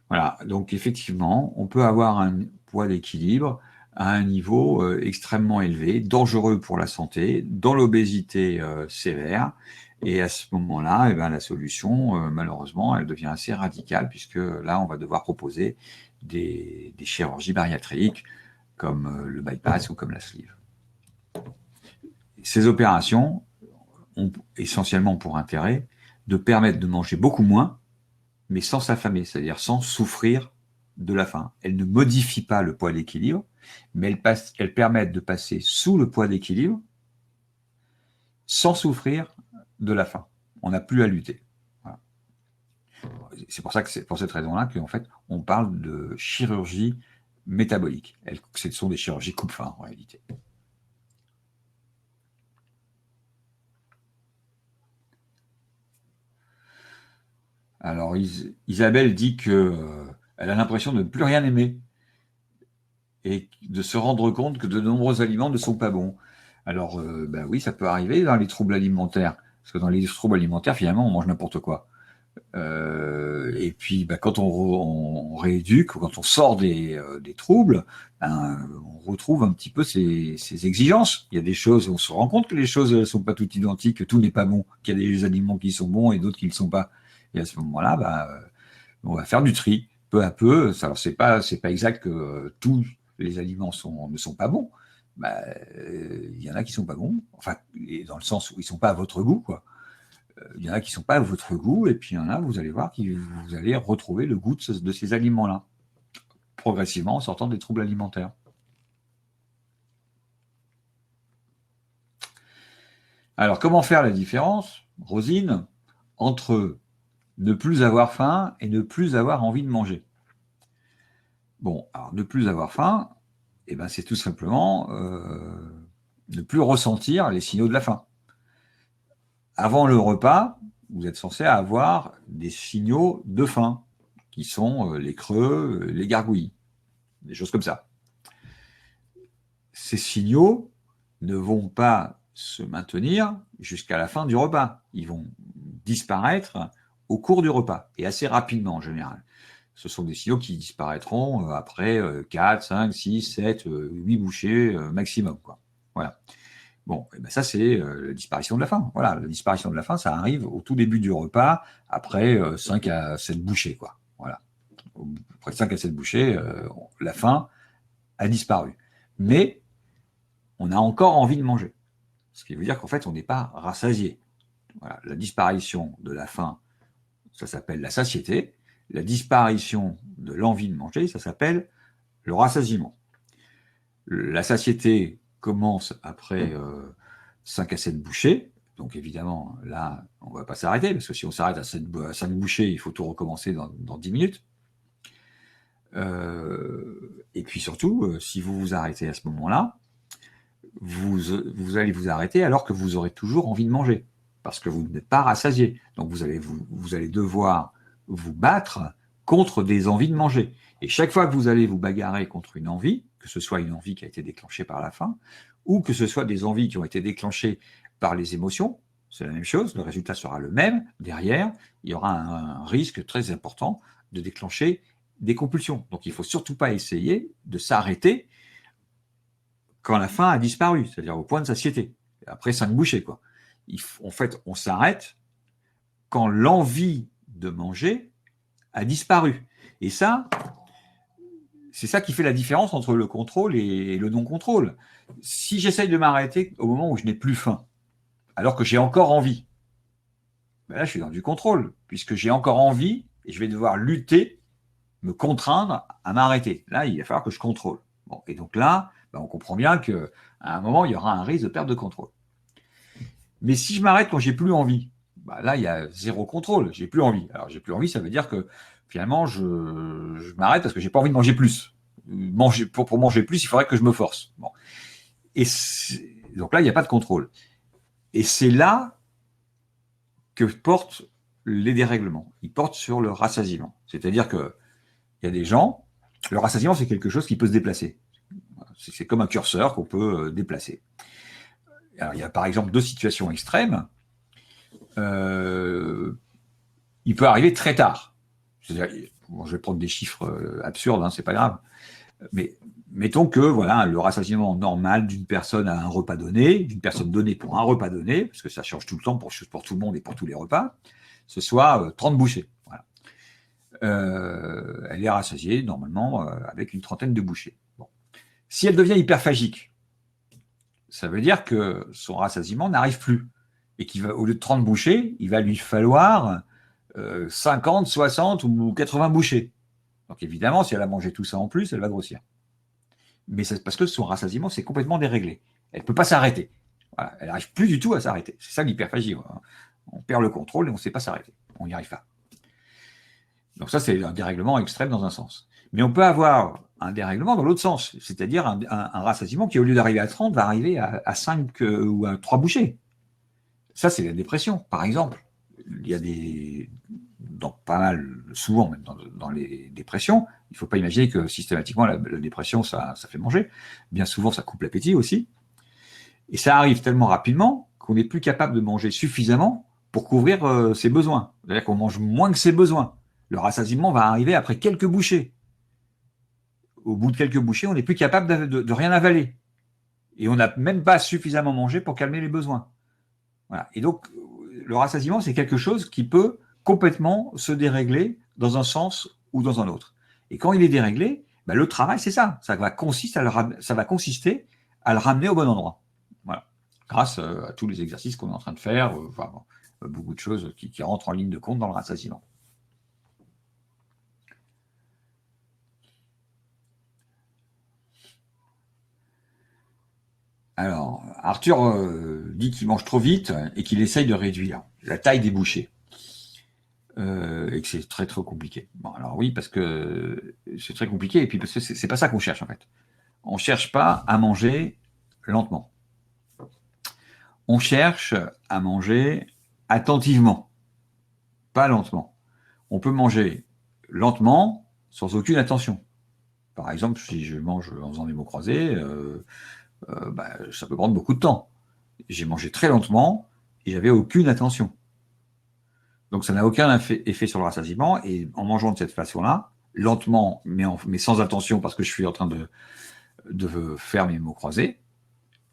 Voilà, donc effectivement, on peut avoir un poids d'équilibre à un niveau extrêmement élevé, dangereux pour la santé, dans l'obésité sévère. Et à ce moment-là, eh ben, la solution, malheureusement, elle devient assez radicale, puisque là, on va devoir proposer des chirurgies bariatriques, comme le bypass ou comme la sleeve. Ces opérations ont essentiellement pour intérêt de permettre de manger beaucoup moins, mais sans s'affamer, c'est-à-dire sans souffrir de la faim. Elles ne modifient pas le poids d'équilibre, mais elles permettent de passer sous le poids d'équilibre sans souffrir de la faim. On n'a plus à lutter. Voilà. C'est pour ça que c'est pour cette raison-là qu'en fait, on parle de chirurgie métabolique. Ce sont des chirurgies coupe-faim en réalité. Alors, Isabelle dit que elle a l'impression de ne plus rien aimer et de se rendre compte que de nombreux aliments ne sont pas bons. Alors, ben oui, ça peut arriver dans les troubles alimentaires. Parce que dans les troubles alimentaires, finalement, on mange n'importe quoi. Et puis, bah, quand on rééduque, quand on sort des troubles, ben, on retrouve un petit peu ces exigences. Il y a des choses, on se rend compte que les choses ne sont pas toutes identiques, que tout n'est pas bon, qu'il y a des aliments qui sont bons et d'autres qui ne le sont pas. Et à ce moment-là, bah, on va faire du tri, peu à peu. Alors, c'est pas exact que tous les aliments ne sont pas bons. Bah, il y en a qui sont pas bons, enfin, dans le sens où ils sont pas à votre goût, quoi. Il y en a qui ne sont pas à votre goût, et puis il y en a, vous allez voir, vous allez retrouver le goût de ces aliments-là, progressivement en sortant des troubles alimentaires. Alors, comment faire la différence, Rosine, entre ne plus avoir faim et ne plus avoir envie de manger? Bon, alors ne plus avoir faim, eh ben, c'est tout simplement ne plus ressentir les signaux de la faim. Avant le repas, vous êtes censé avoir des signaux de faim, qui sont les creux, les gargouillis, des choses comme ça. Ces signaux ne vont pas se maintenir jusqu'à la fin du repas. Ils vont disparaître au cours du repas, et assez rapidement en général. Ce sont des signaux qui disparaîtront après 4, 5, 6, 7, 8 bouchées maximum, quoi. Voilà. Bon, et ben ça, c'est la disparition de la faim. Voilà, la disparition de la faim, ça arrive au tout début du repas, après 5 à 7 bouchées, quoi. Voilà. Après 5 à 7 bouchées, la faim a disparu. Mais on a encore envie de manger. Ce qui veut dire qu'en fait, on n'est pas rassasié. Voilà. La disparition de la faim, ça s'appelle la satiété. La disparition de l'envie de manger, ça s'appelle le rassasiement. La satiété commence après 5 à 7 bouchées. Donc évidemment, là, on ne va pas s'arrêter, parce que si on s'arrête à 5 bouchées, il faut tout recommencer dans 10 minutes. Et puis surtout, si vous vous arrêtez à ce moment-là, vous allez vous arrêter alors que vous aurez toujours envie de manger, parce que vous n'êtes pas rassasié. Donc vous allez devoir vous battre contre des envies de manger. Et chaque fois que vous allez vous bagarrer contre une envie, que ce soit une envie qui a été déclenchée par la faim, ou que ce soit des envies qui ont été déclenchées par les émotions, c'est la même chose, le résultat sera le même. Derrière, il y aura un risque très important de déclencher des compulsions. Donc il ne faut surtout pas essayer de s'arrêter quand la faim a disparu, c'est-à-dire au point de satiété, après 5 bouchées, quoi. En fait, on s'arrête quand l'envie de manger a disparu. Et ça, c'est ça qui fait la différence entre le contrôle et le non-contrôle. Si j'essaye de m'arrêter au moment où je n'ai plus faim, alors que j'ai encore envie, ben là, je suis dans du contrôle, puisque j'ai encore envie et je vais devoir lutter, me contraindre à m'arrêter. Là, il va falloir que je contrôle. Bon, et donc là, ben on comprend bien qu'à un moment, il y aura un risque de perte de contrôle. Mais si je m'arrête quand j'ai plus envie, ben là, il y a zéro contrôle, j'ai plus envie. Alors, j'ai plus envie, ça veut dire que finalement, je m'arrête parce que j'ai pas envie de manger plus. Pour manger plus, il faudrait que je me force. Bon. Et donc là, il n'y a pas de contrôle. Et c'est là que portent les dérèglements. Ils portent sur le rassasiement. C'est-à-dire qu'il y a des gens, le rassasiement, c'est quelque chose qui peut se déplacer. C'est comme un curseur qu'on peut déplacer. Alors, il y a par exemple 2 situations extrêmes. Il peut arriver très tard. C'est-à-dire, bon, je vais prendre des chiffres absurdes, hein, c'est pas grave. Mais mettons que voilà, le rassasiement normal d'une personne à un repas donné, d'une personne donnée pour un repas donné, parce que ça change tout le temps pour tout le monde et pour tous les repas, ce soit 30 bouchées. Voilà. Elle est rassasiée normalement avec une trentaine de bouchées. Bon. Si elle devient hyperphagique, ça veut dire que son rassasiement n'arrive plus. Et qu'au lieu de 30 bouchées, il va lui falloir 50, 60 ou 80 bouchées. Donc évidemment, si elle a mangé tout ça en plus, elle va grossir. Mais c'est parce que son rassasiement, c'est complètement déréglé. Elle ne peut pas s'arrêter. Voilà. Elle n'arrive plus du tout à s'arrêter. C'est ça l'hyperphagie. On perd le contrôle et on ne sait pas s'arrêter. On n'y arrive pas. Donc ça, c'est un dérèglement extrême dans un sens. Mais on peut avoir un dérèglement dans l'autre sens, c'est-à-dire un rassasiement qui, au lieu d'arriver à 30, va arriver à 5 ou à 3 bouchées. Ça, c'est la dépression, par exemple. Il y a dans pas mal, souvent même dans les dépressions. Il ne faut pas imaginer que systématiquement la dépression, ça fait manger. Bien souvent, ça coupe l'appétit aussi. Et ça arrive tellement rapidement qu'on n'est plus capable de manger suffisamment pour couvrir ses besoins. C'est-à-dire qu'on mange moins que ses besoins. Le rassasiement va arriver après quelques bouchées. Au bout de quelques bouchées, on n'est plus capable de rien avaler. Et on n'a même pas suffisamment mangé pour calmer les besoins. Voilà. Et donc, le rassasiement, c'est quelque chose qui peut complètement se dérégler dans un sens ou dans un autre. Et quand il est déréglé, ben, le travail, c'est ça. Ça va consister à le ramener au bon endroit. Voilà. Grâce à tous les exercices qu'on est en train de faire, beaucoup de choses qui rentrent en ligne de compte dans le rassasiement. Alors, Arthur dit qu'il mange trop vite et qu'il essaye de réduire la taille des bouchées. Et que c'est très très compliqué. Bon, alors oui, parce que c'est très compliqué, et puis parce que c'est pas ça qu'on cherche en fait. On cherche pas à manger lentement. On cherche à manger attentivement, pas lentement. On peut manger lentement sans aucune attention. Par exemple, si je mange en faisant des mots croisés, ça peut prendre beaucoup de temps. J'ai mangé très lentement et j'avais aucune attention. Donc ça n'a aucun effet sur le rassasiement, et en mangeant de cette façon-là, lentement, mais sans attention parce que je suis en train de faire mes mots croisés,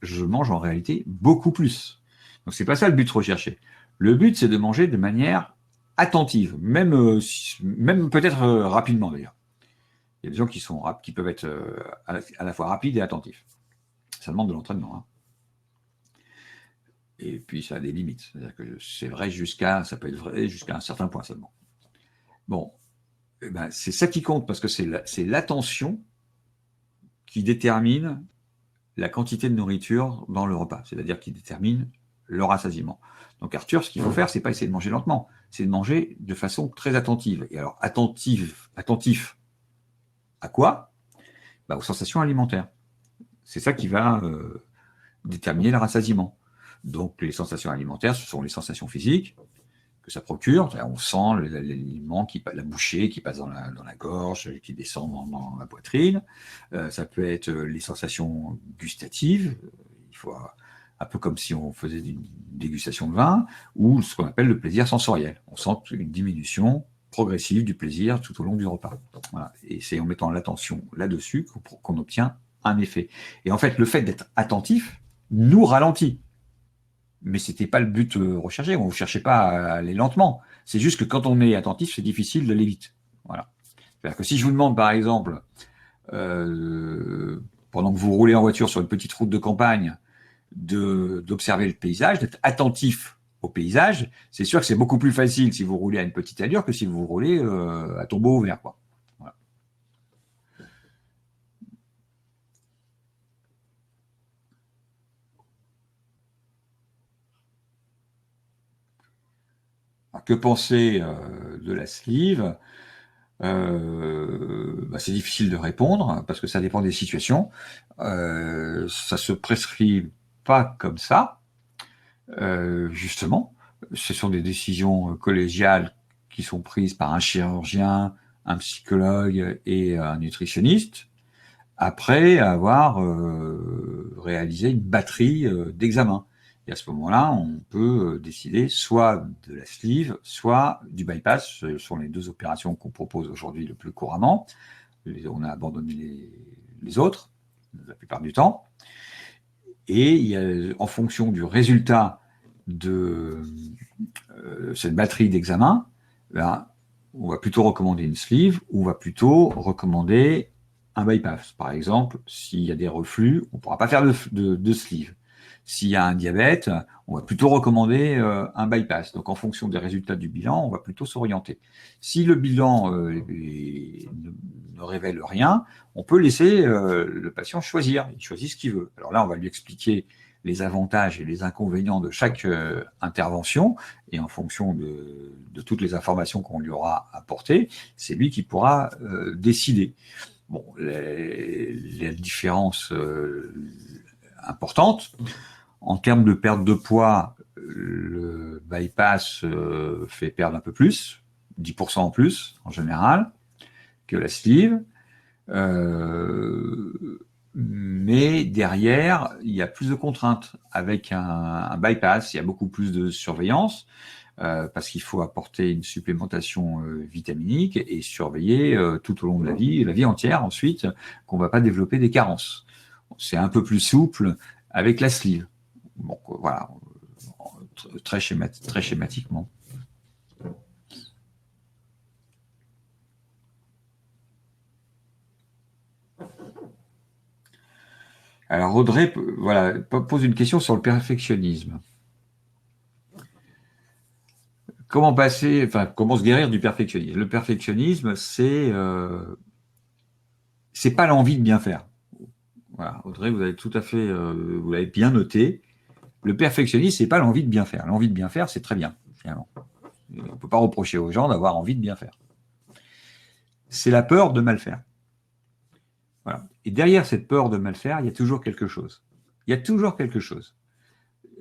je mange en réalité beaucoup plus. Donc c'est pas ça le but recherché. Le but, c'est de manger de manière attentive, même peut-être rapidement d'ailleurs. Il y a des gens qui peuvent être à la fois rapides et attentifs. Ça demande de l'entraînement. Hein. Et puis ça a des limites. C'est-à-dire que ça peut être vrai jusqu'à un certain point seulement. Bon, eh ben, c'est ça qui compte, parce que c'est l'attention qui détermine la quantité de nourriture dans le repas, c'est-à-dire qui détermine le rassasiement. Donc Arthur, ce qu'il faut faire, c'est pas essayer de manger lentement, c'est de manger de façon très attentive. Et alors attentif à quoi? Aux sensations alimentaires. C'est ça qui va déterminer le rassasiement. Donc les sensations alimentaires, ce sont les sensations physiques que ça procure. On sent l'aliment, la bouchée qui passe dans la gorge, qui descend dans la poitrine. Ça peut être les sensations gustatives. Il faut un peu comme si on faisait une dégustation de vin, ou ce qu'on appelle le plaisir sensoriel. On sent une diminution progressive du plaisir tout au long du repas. Voilà. Et c'est en mettant l'attention là-dessus qu'on obtient un effet. Et en fait, le fait d'être attentif nous ralentit. Mais c'était pas le but recherché. On ne cherchait pas à aller lentement. C'est juste que quand on est attentif, c'est difficile d'aller vite. Voilà. C'est-à-dire que si je vous demande, par exemple, pendant que vous roulez en voiture sur une petite route de campagne, d'observer le paysage, d'être attentif au paysage, c'est sûr que c'est beaucoup plus facile si vous roulez à une petite allure que si vous roulez à tombeau ouvert, quoi. Voilà. Alors, que penser de la sleeve? C'est difficile de répondre parce que ça dépend des situations. Ça se prescrit pas comme ça. Justement, ce sont des décisions collégiales qui sont prises par un chirurgien, un psychologue et un nutritionniste après avoir réalisé une batterie d'examens. Et à ce moment-là, on peut décider soit de la sleeve, soit du bypass. Ce sont les deux opérations qu'on propose aujourd'hui le plus couramment. On a abandonné les autres, la plupart du temps. Et il y a, en fonction du résultat de cette batterie d'examens, on va plutôt recommander une sleeve ou on va plutôt recommander un bypass. Par exemple, s'il y a des reflux, on ne pourra pas faire de sleeve. S'il y a un diabète, on va plutôt recommander un bypass. Donc, en fonction des résultats du bilan, on va plutôt s'orienter. Si le bilan ne révèle rien, on peut laisser le patient choisir. Il choisit ce qu'il veut. Alors là, on va lui expliquer les avantages et les inconvénients de chaque intervention, et en fonction de toutes les informations qu'on lui aura apportées, c'est lui qui pourra décider. Bon, les différences importantes, en termes de perte de poids, le bypass fait perdre un peu plus, 10% en plus, en général, que la sleeve. Mais derrière, il y a plus de contraintes. Avec un bypass, il y a beaucoup plus de surveillance, parce qu'il faut apporter une supplémentation vitaminique et surveiller tout au long de la vie entière ensuite, qu'on ne va pas développer des carences. C'est un peu plus souple avec la sleeve. Bon, voilà, très schématiquement. Alors Audrey, voilà, pose une question sur le perfectionnisme. Comment passer, enfin, comment se guérir du perfectionnisme? Le perfectionnisme, c'est pas l'envie de bien faire. Voilà, Audrey, vous avez tout à fait, vous l'avez bien noté. Le perfectionnisme, c'est pas l'envie de bien faire. L'envie de bien faire, c'est très bien, finalement. On ne peut pas reprocher aux gens d'avoir envie de bien faire. C'est la peur de mal faire. Voilà. Et derrière cette peur de mal faire, il y a toujours quelque chose. Il y a toujours quelque chose.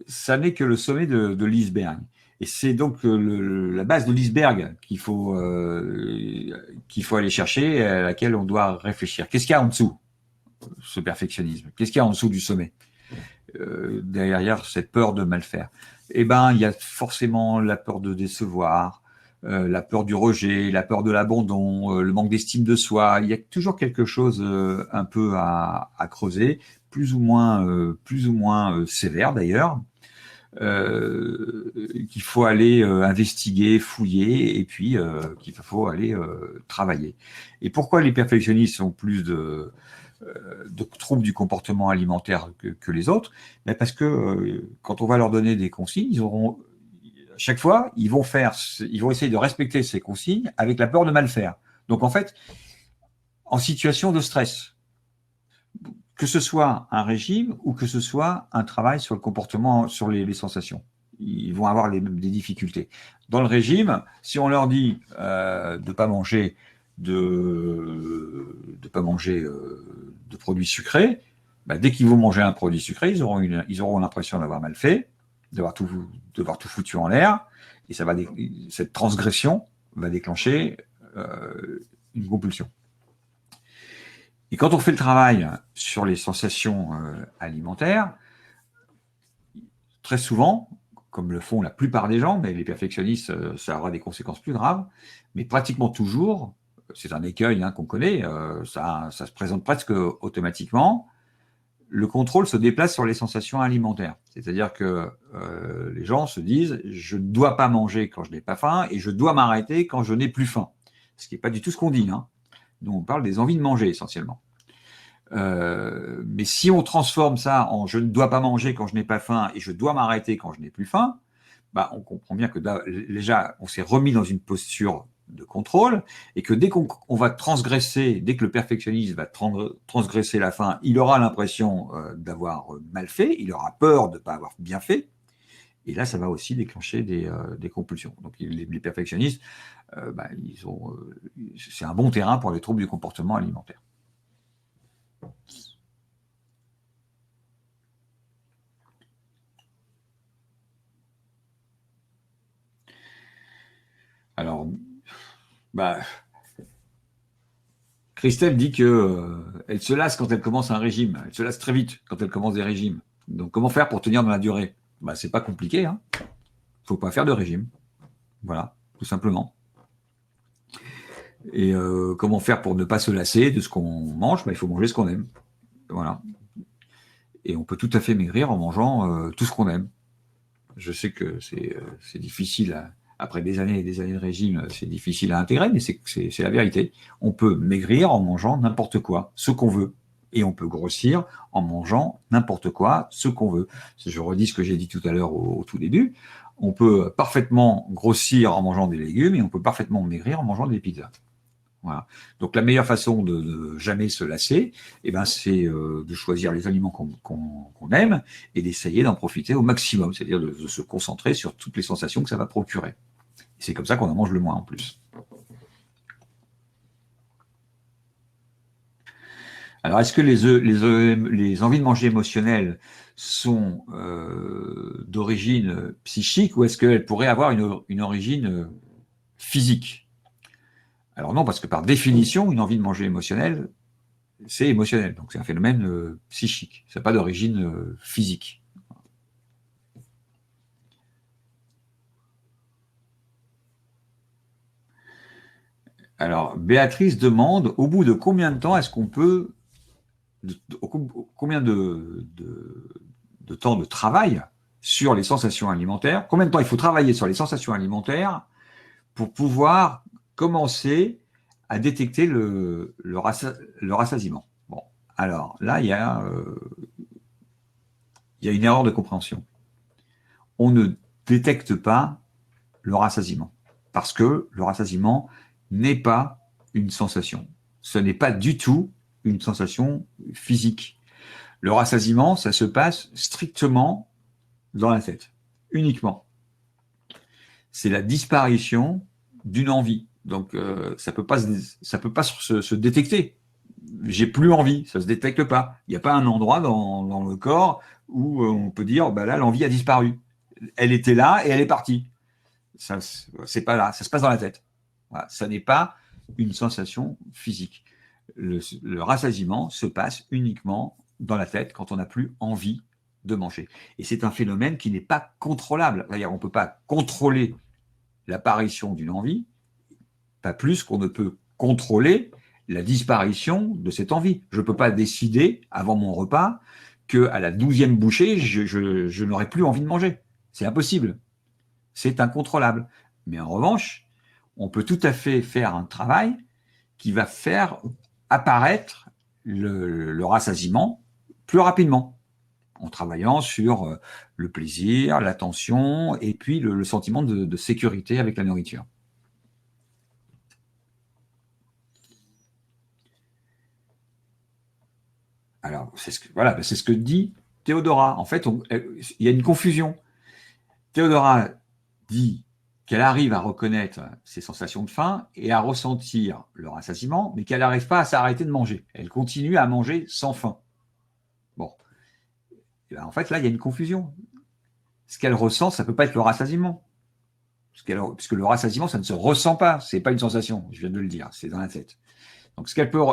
Ça n'est que le sommet de l'iceberg. Et c'est donc la base de l'iceberg qu'il faut aller chercher, à laquelle on doit réfléchir. Qu'est-ce qu'il y a en dessous, ce perfectionnisme? Qu'est-ce qu'il y a en dessous du sommet, derrière cette peur de mal faire? Eh ben, il y a forcément la peur de décevoir, la peur du rejet, la peur de l'abandon, le manque d'estime de soi. Il y a toujours quelque chose un peu à creuser, plus ou moins sévère d'ailleurs, qu'il faut aller investiguer, fouiller, et puis qu'il faut aller travailler. Et pourquoi les perfectionnistes ont plus de troubles du comportement alimentaire que les autres? Ben parce que quand on va leur donner des consignes, ils auront chaque fois, ils vont essayer de respecter ces consignes avec la peur de mal faire. Donc en fait, en situation de stress, que ce soit un régime ou que ce soit un travail sur le comportement, sur les sensations, ils vont avoir des difficultés. Dans le régime, si on leur dit de pas manger de pas manger de produits sucrés, bah, dès qu'ils vont manger un produit sucré, ils auront l'impression d'avoir mal fait, d'avoir tout foutu en l'air, et cette transgression va déclencher une compulsion. Et quand on fait le travail sur les sensations alimentaires, très souvent, comme le font la plupart des gens, mais les perfectionnistes, ça aura des conséquences plus graves, mais pratiquement toujours, c'est un écueil qu'on connaît, ça se présente presque automatiquement, le contrôle se déplace sur les sensations alimentaires. C'est-à-dire que les gens se disent « je ne dois pas manger quand je n'ai pas faim et je dois m'arrêter quand je n'ai plus faim ». Ce qui n'est pas du tout ce qu'on dit. Nous, on parle des envies de manger essentiellement. Mais si on transforme ça en « je ne dois pas manger quand je n'ai pas faim et je dois m'arrêter quand je n'ai plus faim », bah, on comprend bien que déjà, on s'est remis dans une posture de contrôle et que dès qu'on va transgresser, dès que le perfectionniste va transgresser la faim, il aura l'impression d'avoir mal fait, il aura peur de ne pas avoir bien fait. Et là, ça va aussi déclencher des compulsions. Donc, les perfectionnistes, c'est un bon terrain pour les troubles du comportement alimentaire. Alors, Christelle dit que elle se lasse quand elle commence un régime. Elle se lasse très vite quand elle commence des régimes. Donc, comment faire pour tenir dans la durée? C'est pas compliqué. Faut pas faire de régime. Voilà, tout simplement. Et comment faire pour ne pas se lasser de ce qu'on mange? Il faut manger ce qu'on aime. Voilà. Et on peut tout à fait maigrir en mangeant tout ce qu'on aime. Je sais que c'est difficile après des années et des années de régime, c'est difficile à intégrer, mais c'est la vérité. On peut maigrir en mangeant n'importe quoi, ce qu'on veut. Et on peut grossir en mangeant n'importe quoi, ce qu'on veut. Je redis ce que j'ai dit tout à l'heure au tout début. On peut parfaitement grossir en mangeant des légumes et on peut parfaitement maigrir en mangeant des pizzas. Voilà. Donc la meilleure façon de jamais se lasser, c'est de choisir les aliments qu'on aime et d'essayer d'en profiter au maximum, c'est-à-dire de se concentrer sur toutes les sensations que ça va procurer. Et c'est comme ça qu'on en mange le moins en plus. Alors est-ce que les envies de manger émotionnelles sont d'origine psychique ou est-ce qu'elles pourraient avoir une origine physique? Alors non, parce que par définition, une envie de manger émotionnelle, c'est émotionnel. Donc c'est un phénomène psychique. Ça n'a pas d'origine physique. Alors, Béatrice demande, au bout de combien de temps est-ce qu'on peut, combien de temps de travail sur les sensations alimentaires, combien de temps il faut travailler sur les sensations alimentaires pour pouvoir commencer à détecter le rassasiement. Bon, alors là, il y a une erreur de compréhension. On ne détecte pas le rassasiement parce que le rassasiement n'est pas une sensation. Ce n'est pas du tout une sensation physique. Le rassasiement, ça se passe strictement dans la tête, uniquement. C'est la disparition d'une envie. Donc ça peut pas se détecter. J'ai plus envie, ça se détecte pas. Il n'y a pas un endroit dans le corps où on peut dire bah là l'envie a disparu. Elle était là et elle est partie. Ça c'est pas là, ça se passe dans la tête. Voilà. Ça n'est pas une sensation physique. Le rassasiement se passe uniquement dans la tête quand on n'a plus envie de manger. Et c'est un phénomène qui n'est pas contrôlable. C'est-à-dire on ne peut pas contrôler l'apparition d'une envie, pas plus qu'on ne peut contrôler la disparition de cette envie. Je ne peux pas décider, avant mon repas, qu'à la 12e bouchée, je n'aurai plus envie de manger. C'est impossible. C'est incontrôlable. Mais en revanche, on peut tout à fait faire un travail qui va faire apparaître le rassasiement plus rapidement, en travaillant sur le plaisir, l'attention et puis le sentiment de sécurité avec la nourriture. Alors, c'est ce que dit Théodora. En fait, il y a une confusion. Théodora dit qu'elle arrive à reconnaître ses sensations de faim et à ressentir le rassasiement, mais qu'elle n'arrive pas à s'arrêter de manger. Elle continue à manger sans faim. Bon. Et ben, en fait, là, il y a une confusion. Ce qu'elle ressent, ça ne peut pas être le rassasiement. Puisque le rassasiement, ça ne se ressent pas. Ce n'est pas une sensation, je viens de le dire, c'est dans la tête. Donc, ce qu'elle peut,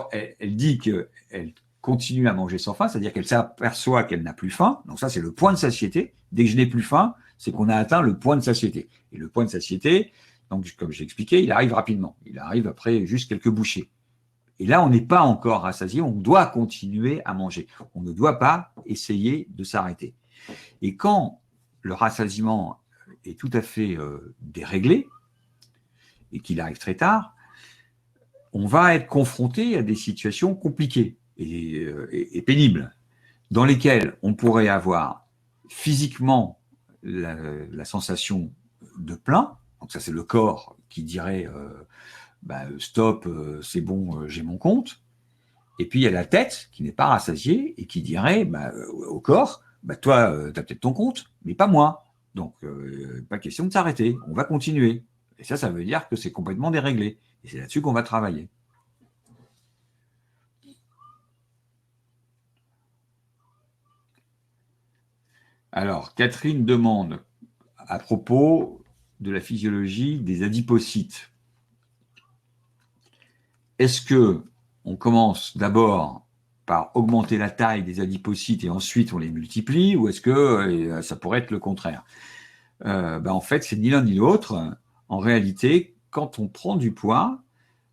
elle dit qu'elle continue à manger sans faim, c'est-à-dire qu'elle s'aperçoit qu'elle n'a plus faim. Donc ça, c'est le point de satiété. Dès que je n'ai plus faim, c'est qu'on a atteint le point de satiété. Et le point de satiété, donc comme j'ai expliqué, il arrive rapidement. Il arrive après juste quelques bouchées. Et là, on n'est pas encore rassasié, on doit continuer à manger. On ne doit pas essayer de s'arrêter. Et quand le rassasiement est tout à fait déréglé, et qu'il arrive très tard, on va être confronté à des situations compliquées et pénibles, dans lesquelles on pourrait avoir physiquement la sensation de plein, donc ça c'est le corps qui dirait stop, c'est bon, j'ai mon compte, et puis il y a la tête qui n'est pas rassasiée et qui dirait au corps, toi tu as peut-être ton compte, mais pas moi, donc pas question de s'arrêter, on va continuer. Et ça veut dire que c'est complètement déréglé, et c'est là-dessus qu'on va travailler. Alors, Catherine demande à propos de la physiologie des adipocytes. Est-ce que on commence d'abord par augmenter la taille des adipocytes et ensuite on les multiplie, ou est-ce que ça pourrait être le contraire? En fait, c'est ni l'un ni l'autre. En réalité, quand on prend du poids,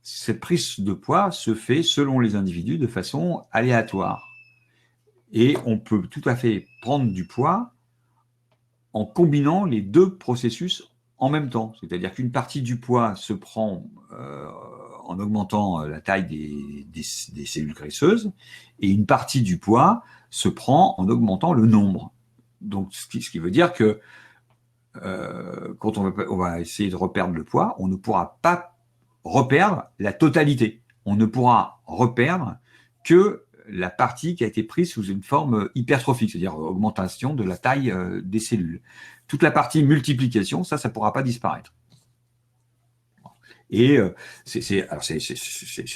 cette prise de poids se fait selon les individus de façon aléatoire. Et on peut tout à fait prendre du poids en combinant les deux processus en même temps. C'est-à-dire qu'une partie du poids se prend en augmentant la taille des cellules graisseuses, et une partie du poids se prend en augmentant le nombre. Donc, ce qui veut dire que quand on va essayer de reperdre le poids, on ne pourra pas reperdre la totalité. On ne pourra reperdre que la partie qui a été prise sous une forme hypertrophique, c'est-à-dire augmentation de la taille des cellules. Toute la partie multiplication, ça ne pourra pas disparaître. Et c'est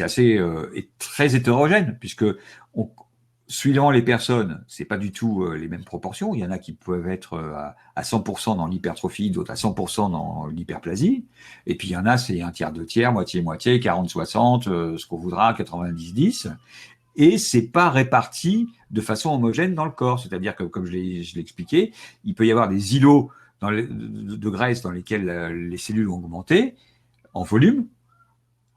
assez très hétérogène, puisque suivant les personnes, c'est pas du tout les mêmes proportions. Il y en a qui peuvent être à 100% dans l'hypertrophie, d'autres à 100% dans l'hyperplasie. Et puis il y en a, c'est un tiers, deux tiers, moitié-moitié, 40-60, ce qu'on voudra, 90-10. Et c'est pas réparti de façon homogène dans le corps. C'est-à-dire que, comme je l'ai expliqué, il peut y avoir des îlots de graisse dans lesquels les cellules ont augmenté en volume,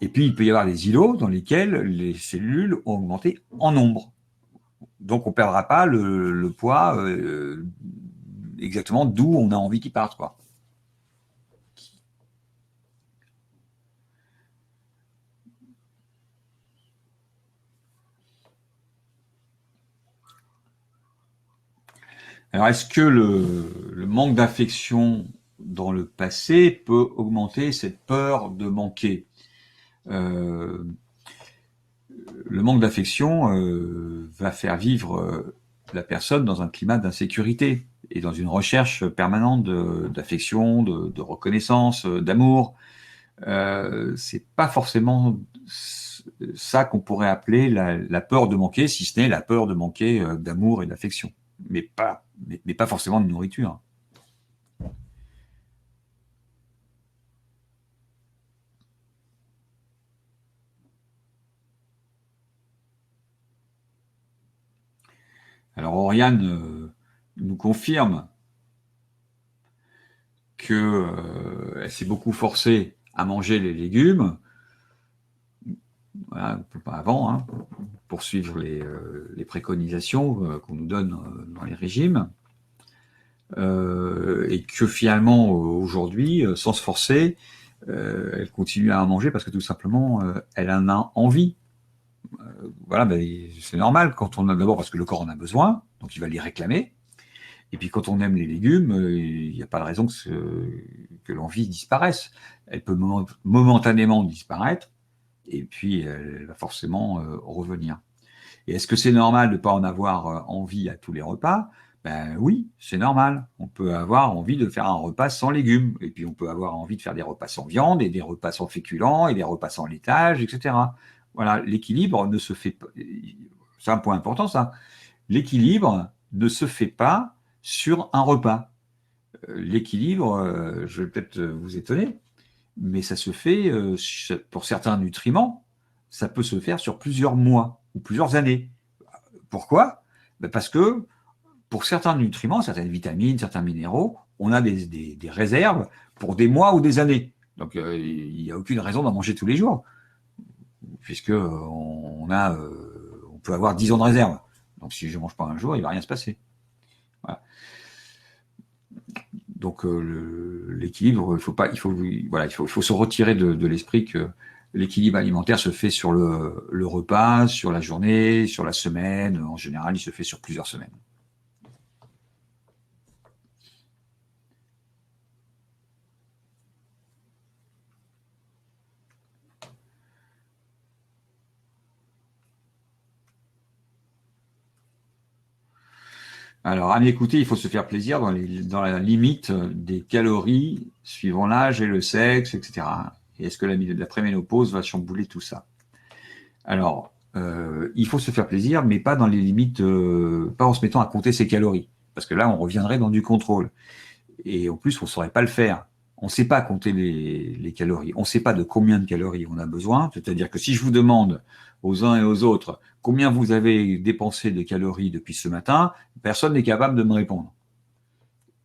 et puis il peut y avoir des îlots dans lesquels les cellules ont augmenté en nombre. Donc on ne perdra pas le poids exactement d'où on a envie qu'il parte, quoi. Alors, est-ce que le manque d'affection dans le passé peut augmenter cette peur de manquer? Le manque d'affection va faire vivre la personne dans un climat d'insécurité et dans une recherche permanente d'affection, de reconnaissance, d'amour. C'est pas forcément ça qu'on pourrait appeler la peur de manquer, si ce n'est la peur de manquer d'amour et d'affection, mais pas forcément de nourriture. Alors Oriane nous confirme que elle s'est beaucoup forcée à manger les légumes, voilà, pas avant, hein, pour suivre les préconisations qu'on nous donne dans les régimes, et que finalement aujourd'hui, sans se forcer, elle continue à en manger parce que tout simplement, elle en a envie. Voilà, ben, c'est normal quand on a d'abord parce que le corps en a besoin, donc il va les réclamer. Et puis quand on aime les légumes, il n'y a pas de raison que l'envie disparaisse. Elle peut momentanément disparaître, et puis elle va forcément revenir. Et est-ce que c'est normal de ne pas en avoir envie à tous les repas? Ben oui, c'est normal. On peut avoir envie de faire un repas sans légumes, et puis on peut avoir envie de faire des repas sans viande, et des repas sans féculents, et des repas sans laitage, etc. Voilà, l'équilibre ne se fait pas. C'est un point important, ça. L'équilibre ne se fait pas sur un repas. L'équilibre, je vais peut-être vous étonner, mais ça se fait pour certains nutriments, ça peut se faire sur plusieurs mois ou plusieurs années. Pourquoi? Ben parce que pour certains nutriments, certaines vitamines, certains minéraux, on a des réserves pour des mois ou des années. Donc il n'y a aucune raison d'en manger tous les jours, puisque on peut avoir 10 ans de réserve. Donc si je ne mange pas un jour, il ne va rien se passer. Voilà. Donc l'équilibre, il faut se retirer de l'esprit que l'équilibre alimentaire se fait sur le repas, sur la journée, sur la semaine. En général, il se fait sur plusieurs semaines. Alors, à m'écouter, il faut se faire plaisir dans la limite des calories suivant l'âge et le sexe, etc. Et est-ce que la préménopause va chambouler tout ça? Alors, il faut se faire plaisir, mais pas dans les limites, pas en se mettant à compter ses calories, parce que là, on reviendrait dans du contrôle. Et en plus, on ne saurait pas le faire. On ne sait pas compter les calories. On ne sait pas de combien de calories on a besoin. C'est-à-dire que si je vous demande aux uns et aux autres combien vous avez dépensé de calories depuis ce matin, personne n'est capable de me répondre.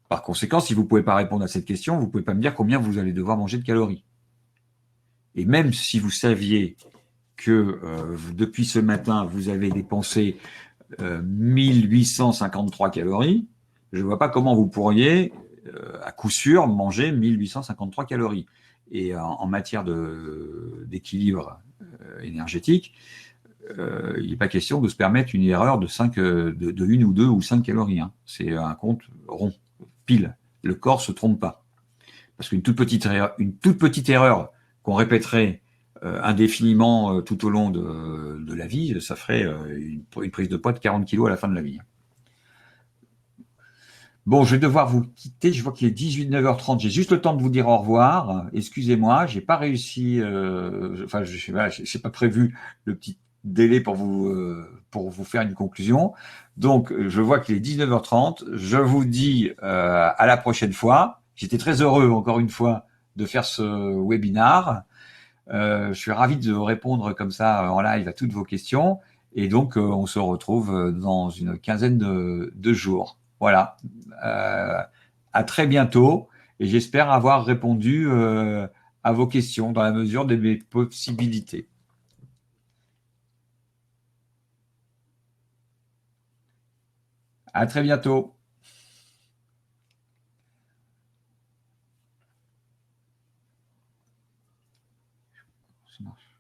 Par conséquent, si vous ne pouvez pas répondre à cette question, vous ne pouvez pas me dire combien vous allez devoir manger de calories. Et même si vous saviez que depuis ce matin, vous avez dépensé 1853 calories, je ne vois pas comment vous pourriez, à coup sûr, manger 1853 calories. Et en matière d'équilibre énergétique, il n'est pas question de se permettre une erreur de 1 ou 2 ou 5 calories. Hein. C'est un compte rond, pile. Le corps ne se trompe pas. Parce qu'une toute petite erreur qu'on répéterait indéfiniment tout au long de la vie, ça ferait une prise de poids de 40 kilos à la fin de la vie. Bon, je vais devoir vous quitter. Je vois qu'il est 19h30. J'ai juste le temps de vous dire au revoir. Excusez-moi, j'ai pas réussi. Enfin, je sais pas, j'ai pas prévu le petit délai pour vous faire une conclusion. Donc, je vois qu'il est 19h30. Je vous dis à la prochaine fois. J'étais très heureux, encore une fois, de faire ce webinar. Je suis ravi de répondre comme ça en live à toutes vos questions. Et donc, on se retrouve dans une quinzaine de jours. Voilà. À très bientôt. Et j'espère avoir répondu à vos questions dans la mesure de mes possibilités. À très bientôt. Ça marche.